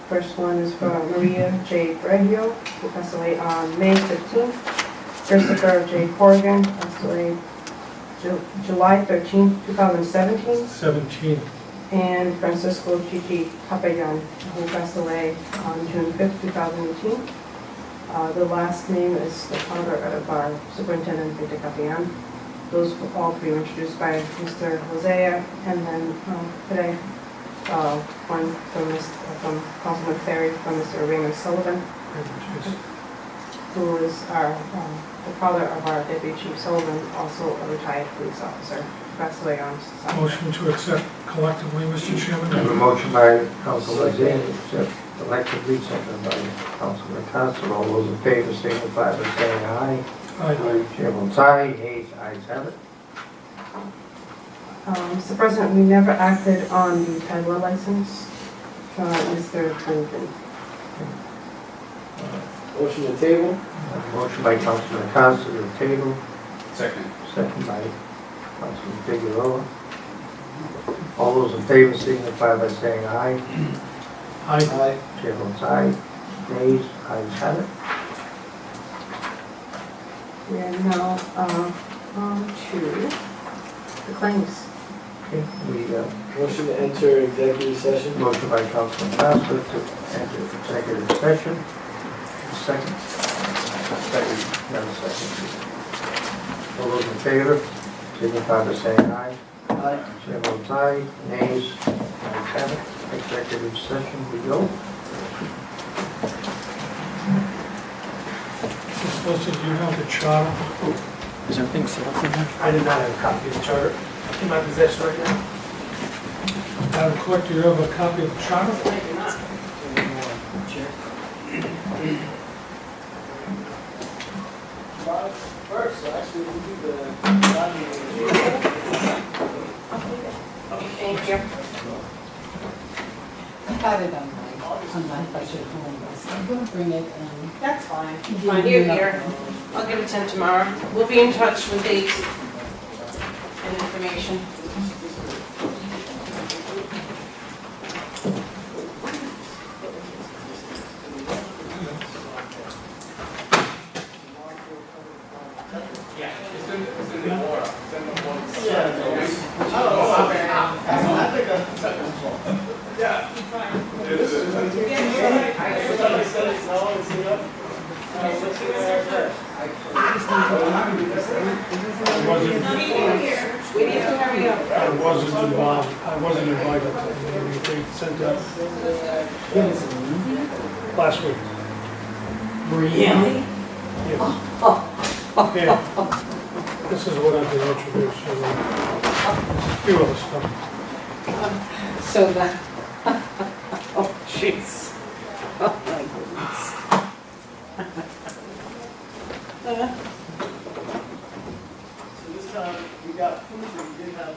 First one is for Maria J. Breggio, who passed away on May 15th. Christopher J. Corrigan passed away July 13th, 2017. 17. And Francisco Chichi Capeyan, who passed away on June 5th, 2018. The last name is the father of our Superintendent, Peter Capeyan. Those were all three were introduced by Mr. Hosea, and then today, one from Councilman Ferry, from Mr. Raymond Sullivan, who is the father of our Deputy Chief Sullivan, also a retired police officer, passed away on Sunday. Motion to accept collectively, Mr. Chairman. I have a motion by Councilman Zan, accept collectively, seconded by Councilman Costa. All those in favor signify by saying aye. Aye. Chair votes aye. Nays? Ayes have it. Mr. President, we never acted on the peddler license for Mr. Golden. Motion to table? Motion by Councilman Costa to the table, Second. second by Councilman Figueroa. All those in favor signify by saying aye. Aye. Chair votes aye. Nays? Ayes have it. We are now on to the claims. Okay, Motion to enter executive session? motion by Councilman Costa to enter executive session. Second. Second. All those in favor signify by saying aye. Aye. Chair votes aye. Nays? Ayes have it. Executive session we go. Mr. Solicitor, do you have the charter? Is everything set up in here? I did not have a copy of the charter in my possession right now. Madam Clerk, do you have a copy of the charter? First, actually, we do the... Thank you. I had it on my budget home, so I'm gonna bring it and. That's fine. Fine, you're here. I'll give it to him tomorrow. We'll be in touch with dates and information. We need to hurry up. I wasn't involved, I wasn't invited to the meeting they sent out last week. Really? Yes. Yeah. This is what I've been introduced to. A few other stuff. So that, oh jeez. Oh my goodness. So this time, we got proof that we did have.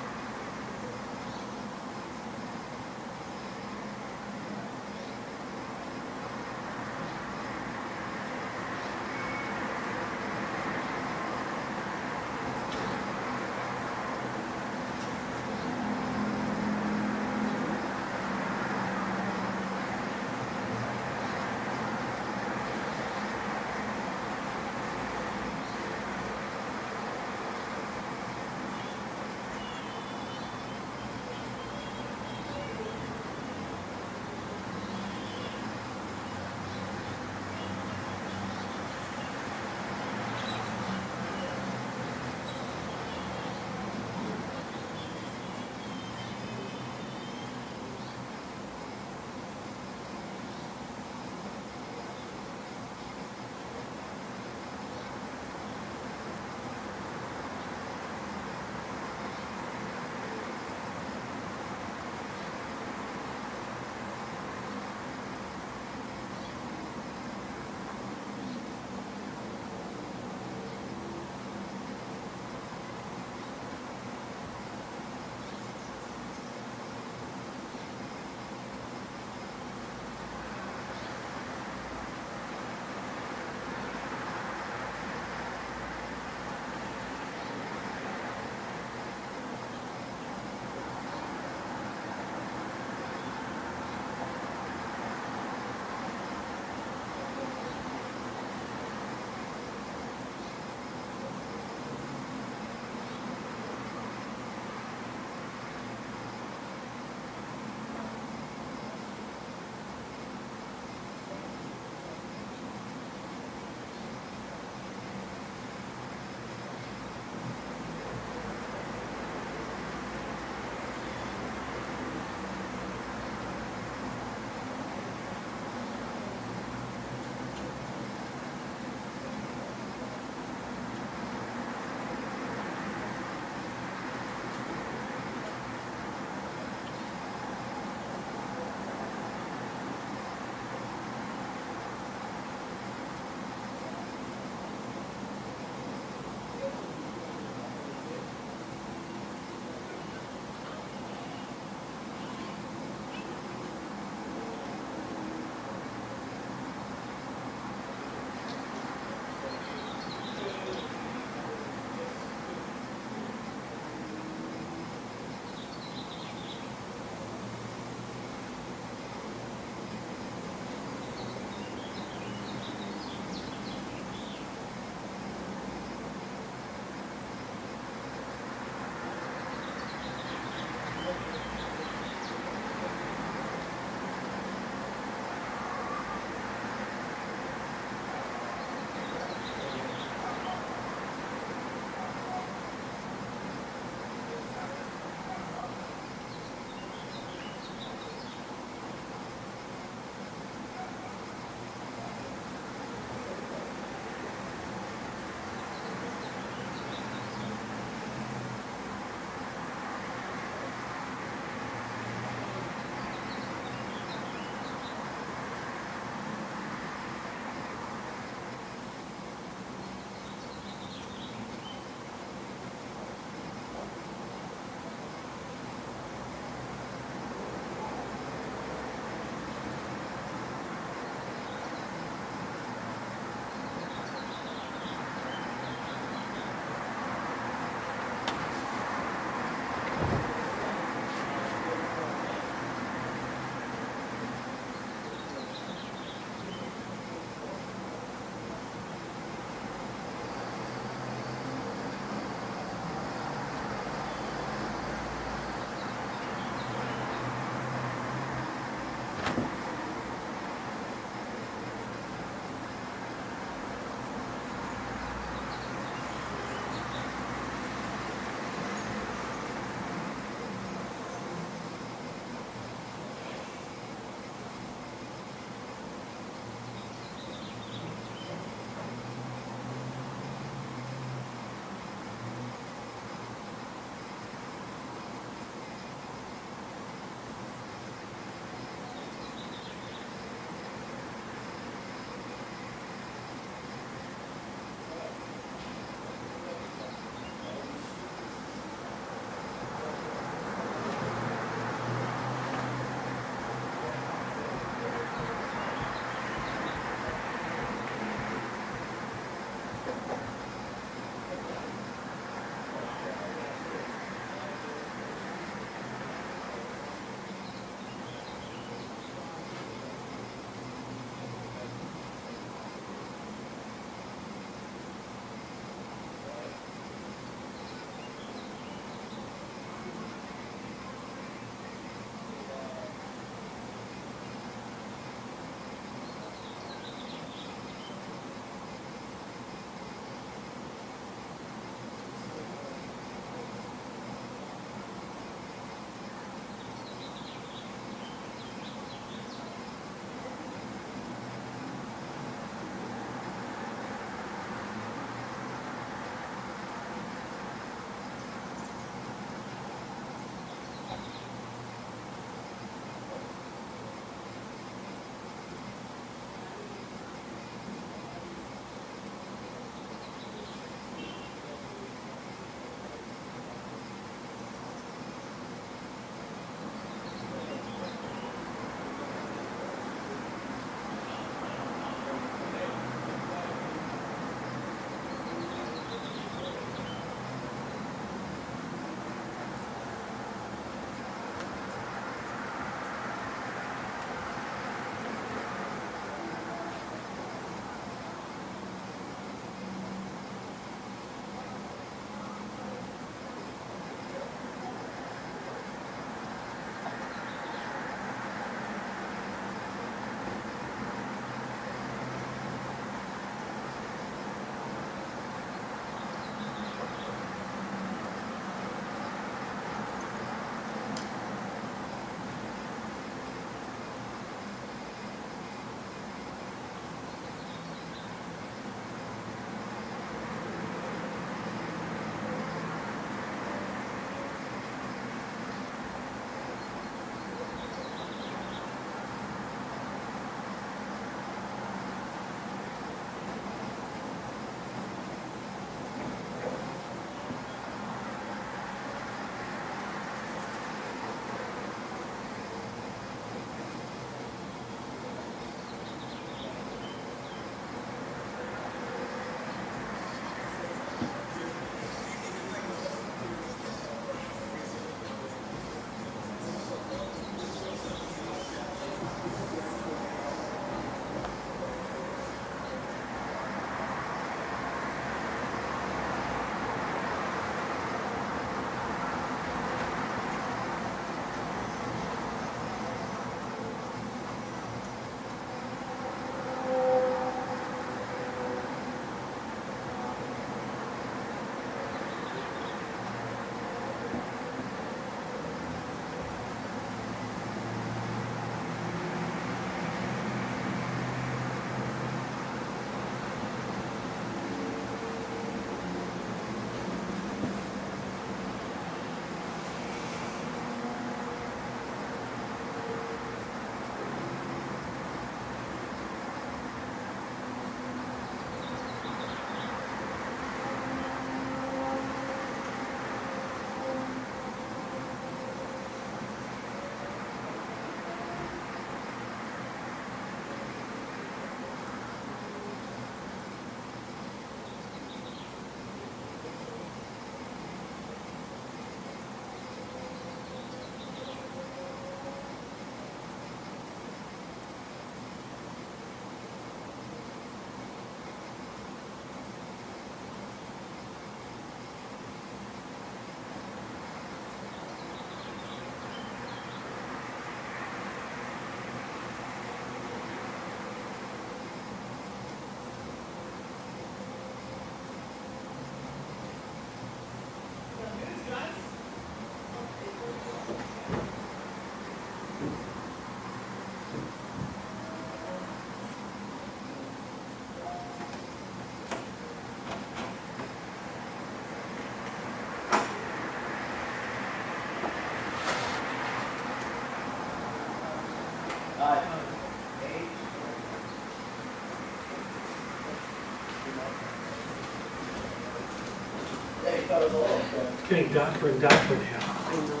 Getting darker and darker here. I know.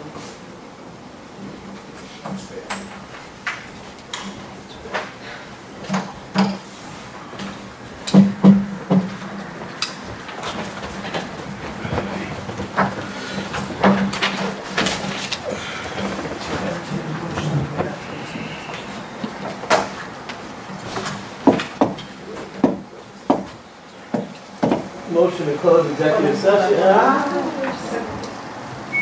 Motion to close executive session.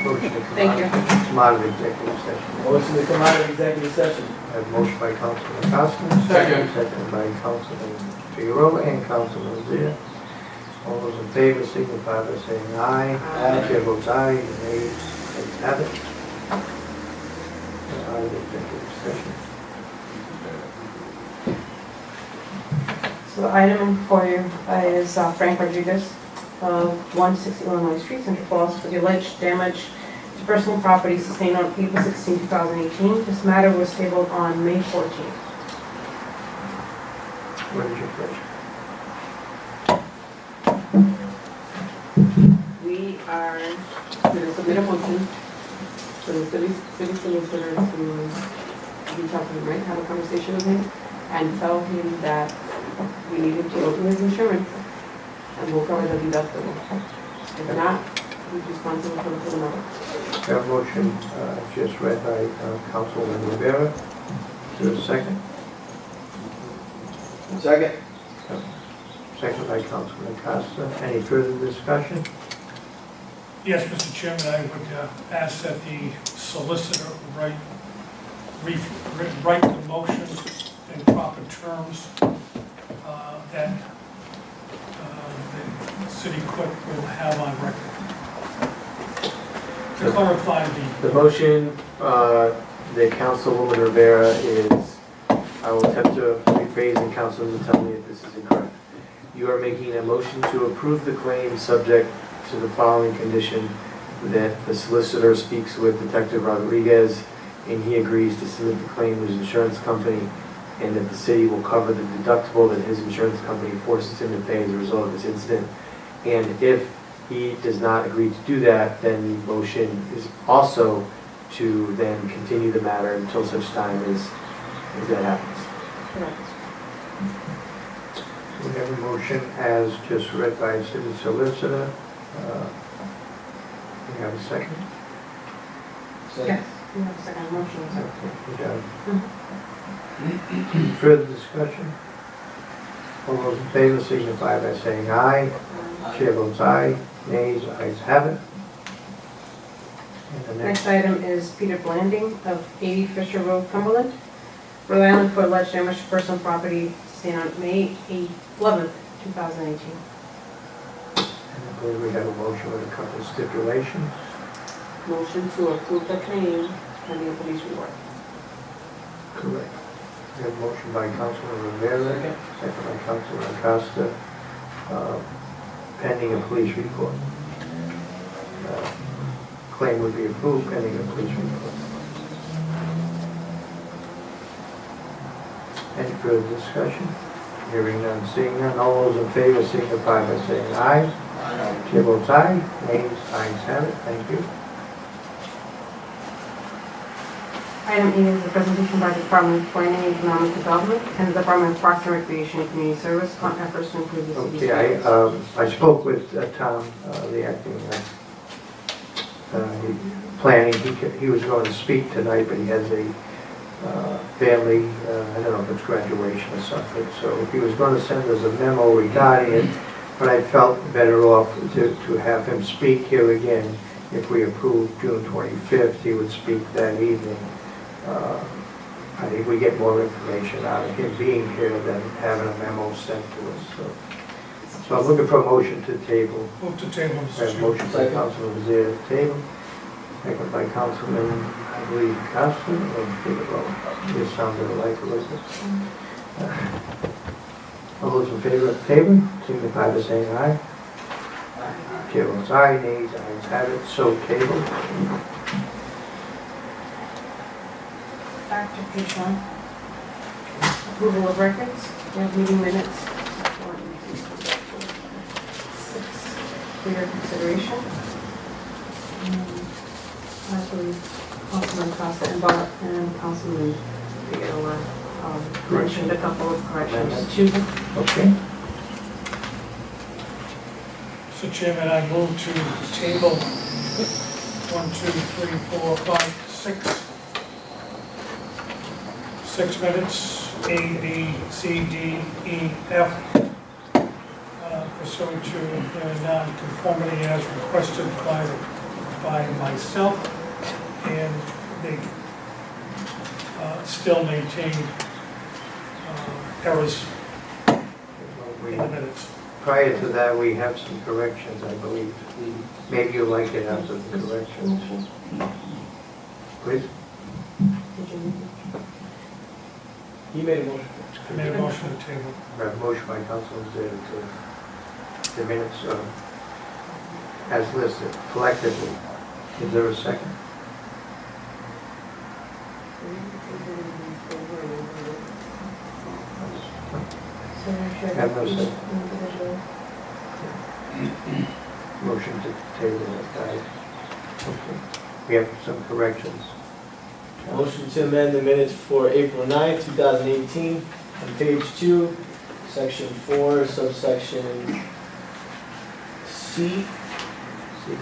Motion to Thank you. come out of executive session. Motion to come out of executive session. I have a motion by Councilman Costa. Second by Councilman Figueroa and Councilman Zia. All those in favor signify by saying aye. Aye. Chair votes aye, nays, ayes have it. Out of executive session. So the item for you is Frank Rodriguez, 160 Illinois Street, Central Falls, for the alleged damage to personal property sustained on April 16, 2018. This matter was tabled on May 14th. What is your pleasure? We are going to submit a motion for the city solicitor to reach out to him, right? Have a conversation with him and tell him that we need him to open his insurance and we'll cover the deductible. If not, he's responsible for the full amount. I have a motion just read by Councilman Rivera. Is there a second? Second. Second by Councilman Costa. Any further discussion? Yes, Mr. Chairman, I would ask that the solicitor write the motion in proper terms that the city clerk will have on record. To clarify The motion that Councilwoman Rivera is, I will attempt to rephrase and Council will tell me if this is incorrect. You are making a motion to approve the claim subject to the following condition, that the solicitor speaks with Detective Rodriguez and he agrees to submit the claim to his insurance company, and that the city will cover the deductible that his insurance company forces him to pay as a result of this incident. And if he does not agree to do that, then the motion is also to then continue the matter until such time as that happens. We have a motion as just read by the city solicitor. We have a second? Yes, we have a second motion. We got it. Further discussion? All those in favor signify by saying aye. Chair votes aye. Nays, ayes have it. And the Next next, item is Peter Blanding of 80 Fisher Road, Cumberland, Rhode Island, for alleged damage to personal property sustained on May 11th, 2018. I believe we have a motion with a couple of stipulations. Motion to approve the claim pending a police report. Correct. We have a motion by Councilman Rivera, second by Councilman Acosta, pending a police report. Claim would be approved pending a police report. Any further discussion? Hearing none, seeing none, all those in favor signify by saying aye. Chair votes aye. Nays, ayes have it. Thank you. Item E is a presentation by the Department of Planning and Economic Development and the Department of Parks and Recreation and Community Service on efforts to improve the city's. Okay, I spoke with Tom, the acting planning. He was going to speak tonight, but he has a family, I don't know if it's graduation or something, so he was going to send us a memo regarding it, but I felt better off to have him speak here again. If we approve June 25th, he would speak that evening. I think we get more information out of him being here than having a memo sent to us. So I'm looking for a motion to table. Move to table, I Mr. have a Chairman. motion by Councilman Zia to table. Second by Councilman, I believe, Costa, or Figueroa. This sounded like Elizabeth. All those in favor of table, signify by saying aye. Chair votes aye, nays, ayes have it, so tabled. Back to page 1. Approval of records. We have meeting minutes. 1, 2, 3, 4, 5, 6 for your consideration. actually Councilman Costa and Councilman Figueroa mentioned a couple of corrections to them. Okay. Mr. Chairman, I move to table 1, 2, 3, 4, 5, 6 minutes, A, B, C, D, E, F, pursuant to non-conformity as requested by myself, and they still maintain errors in the minutes. Prior to that, we have some corrections, I believe. Maybe you'd like to have some corrections. Please? He made a motion. I made a motion to table. We have a motion by Councilman Zeta to the minutes as listed collectively. Is there a second? Have no second. Motion to table it, guys. Okay. We have some corrections. Motion to amend the minutes for April 9th, 2018, on page 2, section 4, subsection C. The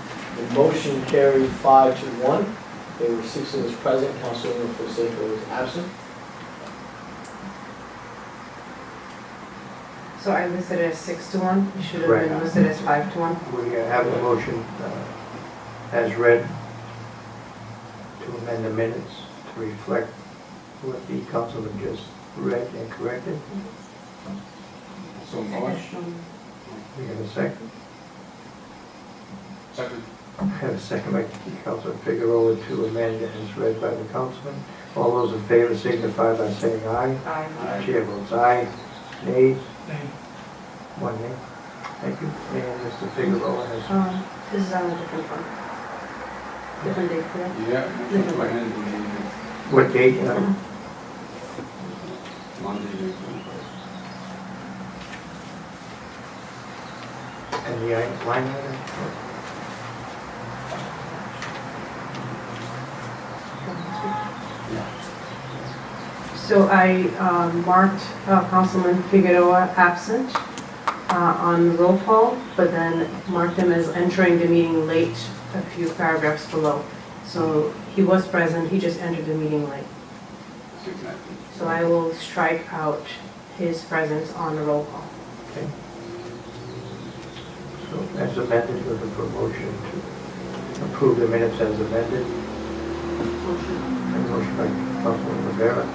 motion carried 5-1. There were 6 of us present, Councilwoman Fonseca was absent. So I listed it as 6-1. You should have Right. been listed as 5-1. We have a motion as read to amend the minutes to reflect what the councilman just read and corrected. So much. We have a second. Second. I have a second by Councilman Figueroa to amend as read by the councilman. All those in favor signify by saying aye. Aye. Chair votes aye. Nays? Nay. 1 nay. Thank you. And Mr. Figueroa has, This is on a different one. Different date, correct? Yeah, motion to amend the what date? Monday. And the line item? So I marked Councilman Figueroa absent on roll call, but then marked him as entering the meeting late a few paragraphs below. So he was present, he just entered the meeting late. So I will strike out his presence on the roll call. Okay. So as amended with a promotion to approve the minutes as amended. And motion by Councilman Rivera.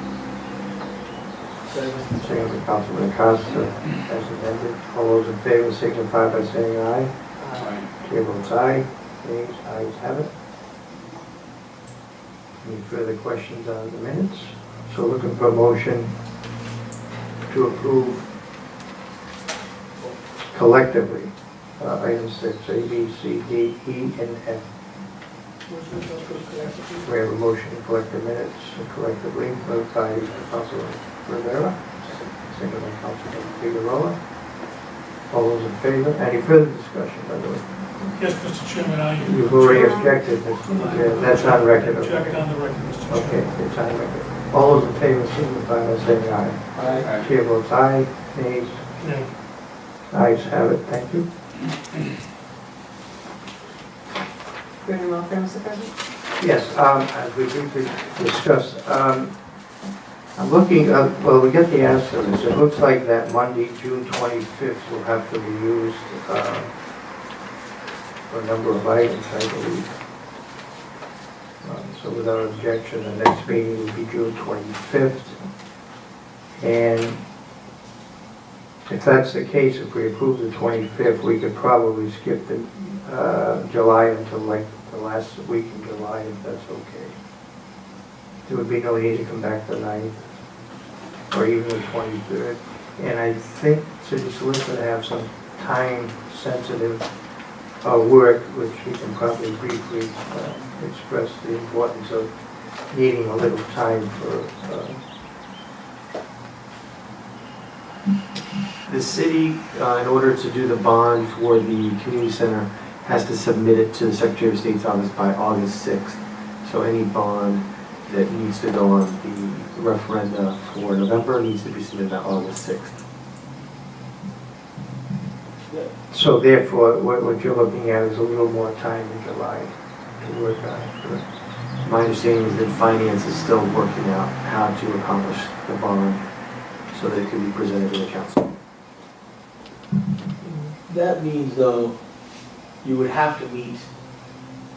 Second by Councilman Acosta as amended. All those in favor signify by saying aye. Aye. Chair votes aye. Nays, ayes have it. Any further questions on the minutes? So looking for a motion to approve collectively items 6, A, B, C, D, E, and F. We have a motion to collect the minutes collectively, moved by Councilman Rivera, second by Councilman Figueroa. All those in favor? Any further discussion, by the way? Yes, Mr. Chairman, You've already objected, Mr. That's on record. object on the record, Mr. Chairman. Okay, it's on record. All those in favor signify by saying aye. Aye. Chair votes aye, nays, Nay. ayes have it, thank you. Bring welfare, Mr. President? Yes, as we briefly discussed, I'm looking, well, we get the answer to this. It looks like that Monday, June 25th will have to be used for a number of items, I believe. So without objection, the next meeting will be June 25th. And if that's the case, if we approve the 25th, we could probably skip the July until like the last week in July, if that's okay. There would be no need to come back the 9th or even the 23rd. And I think City Solicitor have some time-sensitive work, which we can probably briefly express the importance of needing a little time for. The city, in order to do the bond for the community center, has to submit it to the Secretary of State's office by August 6th. So So any bond that needs to go on the referenda for November needs to be submitted on August 6th. So therefore, what you're looking at is a little more time in July to work on it. My understanding is that finance is still working out how to accomplish the bond so that it can be presented to the council. That means, though, you would have to meet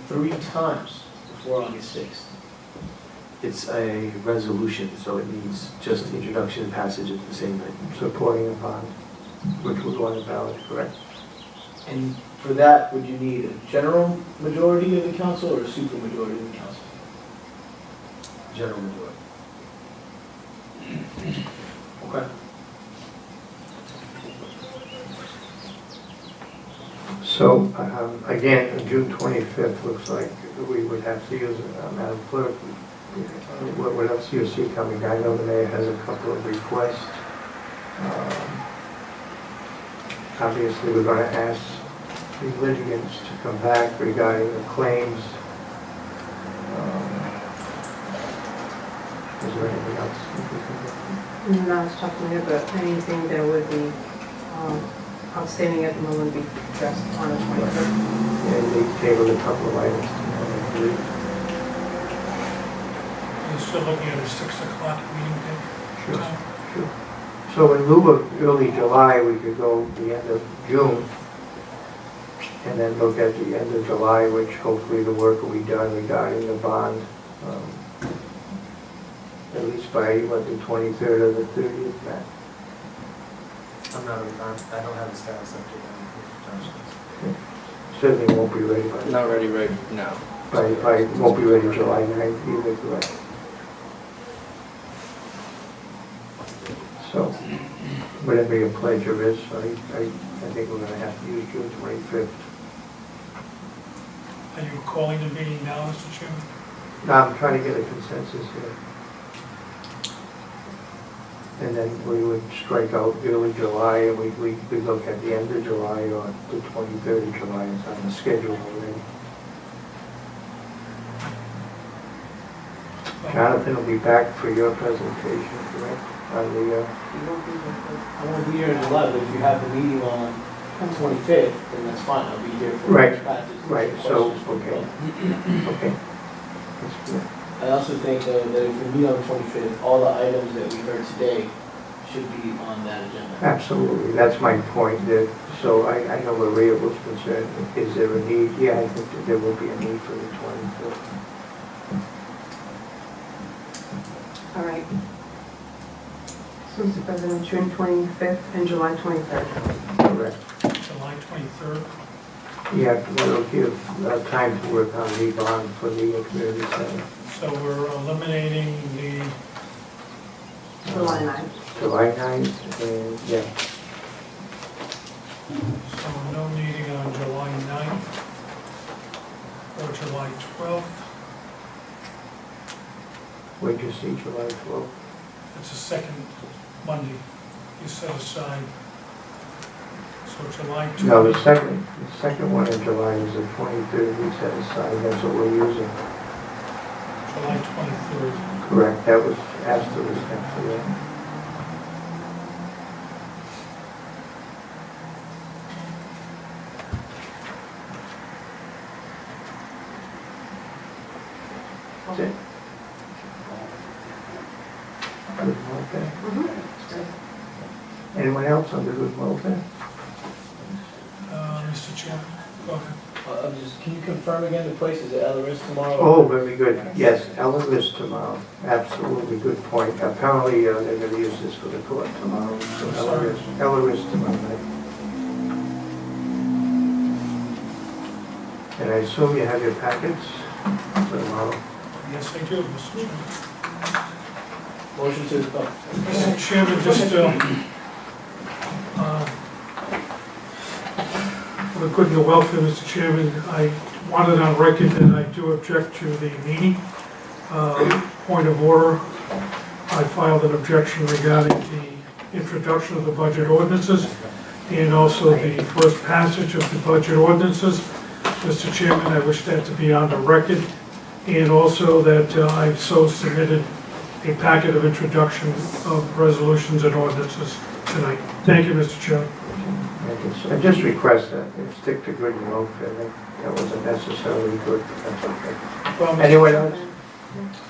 3 times before August 6th. It's a resolution, so it needs just introduction and passage at the same night. Supporting a bond, which would go on the ballot, correct? And for that, would you need a general majority of the council or a supermajority of the council? General majority. Okay. So, again, June 25th looks like we would have to use, Madam Clerk, what else do you see coming? I know the mayor has a couple of requests. Obviously, we're going to ask the litigants to come back regarding the claims. Is there anything else? No, I was talking about anything that would be outstanding at the moment be addressed on the 23rd. And they tabled a couple of items tonight, I believe. You're still looking at a 6 o'clock meeting day? Sure, sure. So in lieu of early July, we could go the end of June, and then look at the end of July, which hopefully the work will be done regarding the bond, at least by, what, the 23rd or the 30th, Matt? I don't have the status update. Certainly won't be ready by, Not ready right now. won't be ready July 9th either, correct? So, whatever your pleasure is, I think we're gonna have to use June 25th. Are you calling the meeting now, Mr. Chairman? Now, I'm trying to get a consensus here. And then we would strike out early July, and we look at the end of July or the 23rd of July, it's on the schedule already. Jonathan will be back for your presentation, correct? On the, I won't be here in July, but if you have the meeting on the 25th, then that's fine, I'll be here for Right, the passage. right, so, okay. Okay. That's good. I also think, though, that if we meet on the 25th, all the items that we heard today should be on that agenda. Absolutely, that's my point, that, so I know where Rhea was concerned, is there a need? Yeah, I think that there will be a need for the 25th. All right. So, Mr. President, June 25th and July 23rd. Correct. July 23rd? Yeah, we'll give time to work on the bond for the community center. So we're eliminating the, July 9th. July 9th, and, yeah, so no meeting on July 9th or July 12th. where'd you see July 12th? It's the second Monday you set aside. So July 12th. No, the second one in July is the 23rd, we set aside, that's what we're using. July 23rd. Correct, that was asterisk after that. That's it. Good welfare. Anyone else under good welfare? Mr. Chairman, go ahead. Can you confirm again the place? Is it Elleris tomorrow? Oh, very good. Yes, Ellen is tomorrow. Absolutely, good point. Apparently, they're going to use this for the court tomorrow. So Ellen is tomorrow night. And I assume you have your packets for tomorrow. Yes, I do, Mr. Chairman. Motion to, Mr. Chairman, just, for the good of the welfare, Mr. Chairman, I wanted on record that I do object to the meeting. Point of order, I filed an objection regarding the introduction of the budget ordinances and also the first passage of the budget ordinances. Mr. Chairman, I wish that to be on the record and also that I've so submitted a packet of introduction of resolutions and ordinances tonight. Thank you, Mr. Chairman. I just request that you stick to good and low. I think that wasn't necessarily good. That's okay. Anyone else?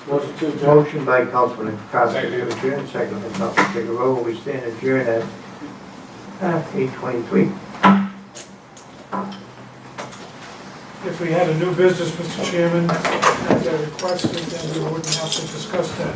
Motion by Councilman Costa to adjourn, second by Councilman Figueroa. We stand adjourned at 8:23. If we had a new business, Mr. Chairman, as I requested, then we wouldn't have to discuss that.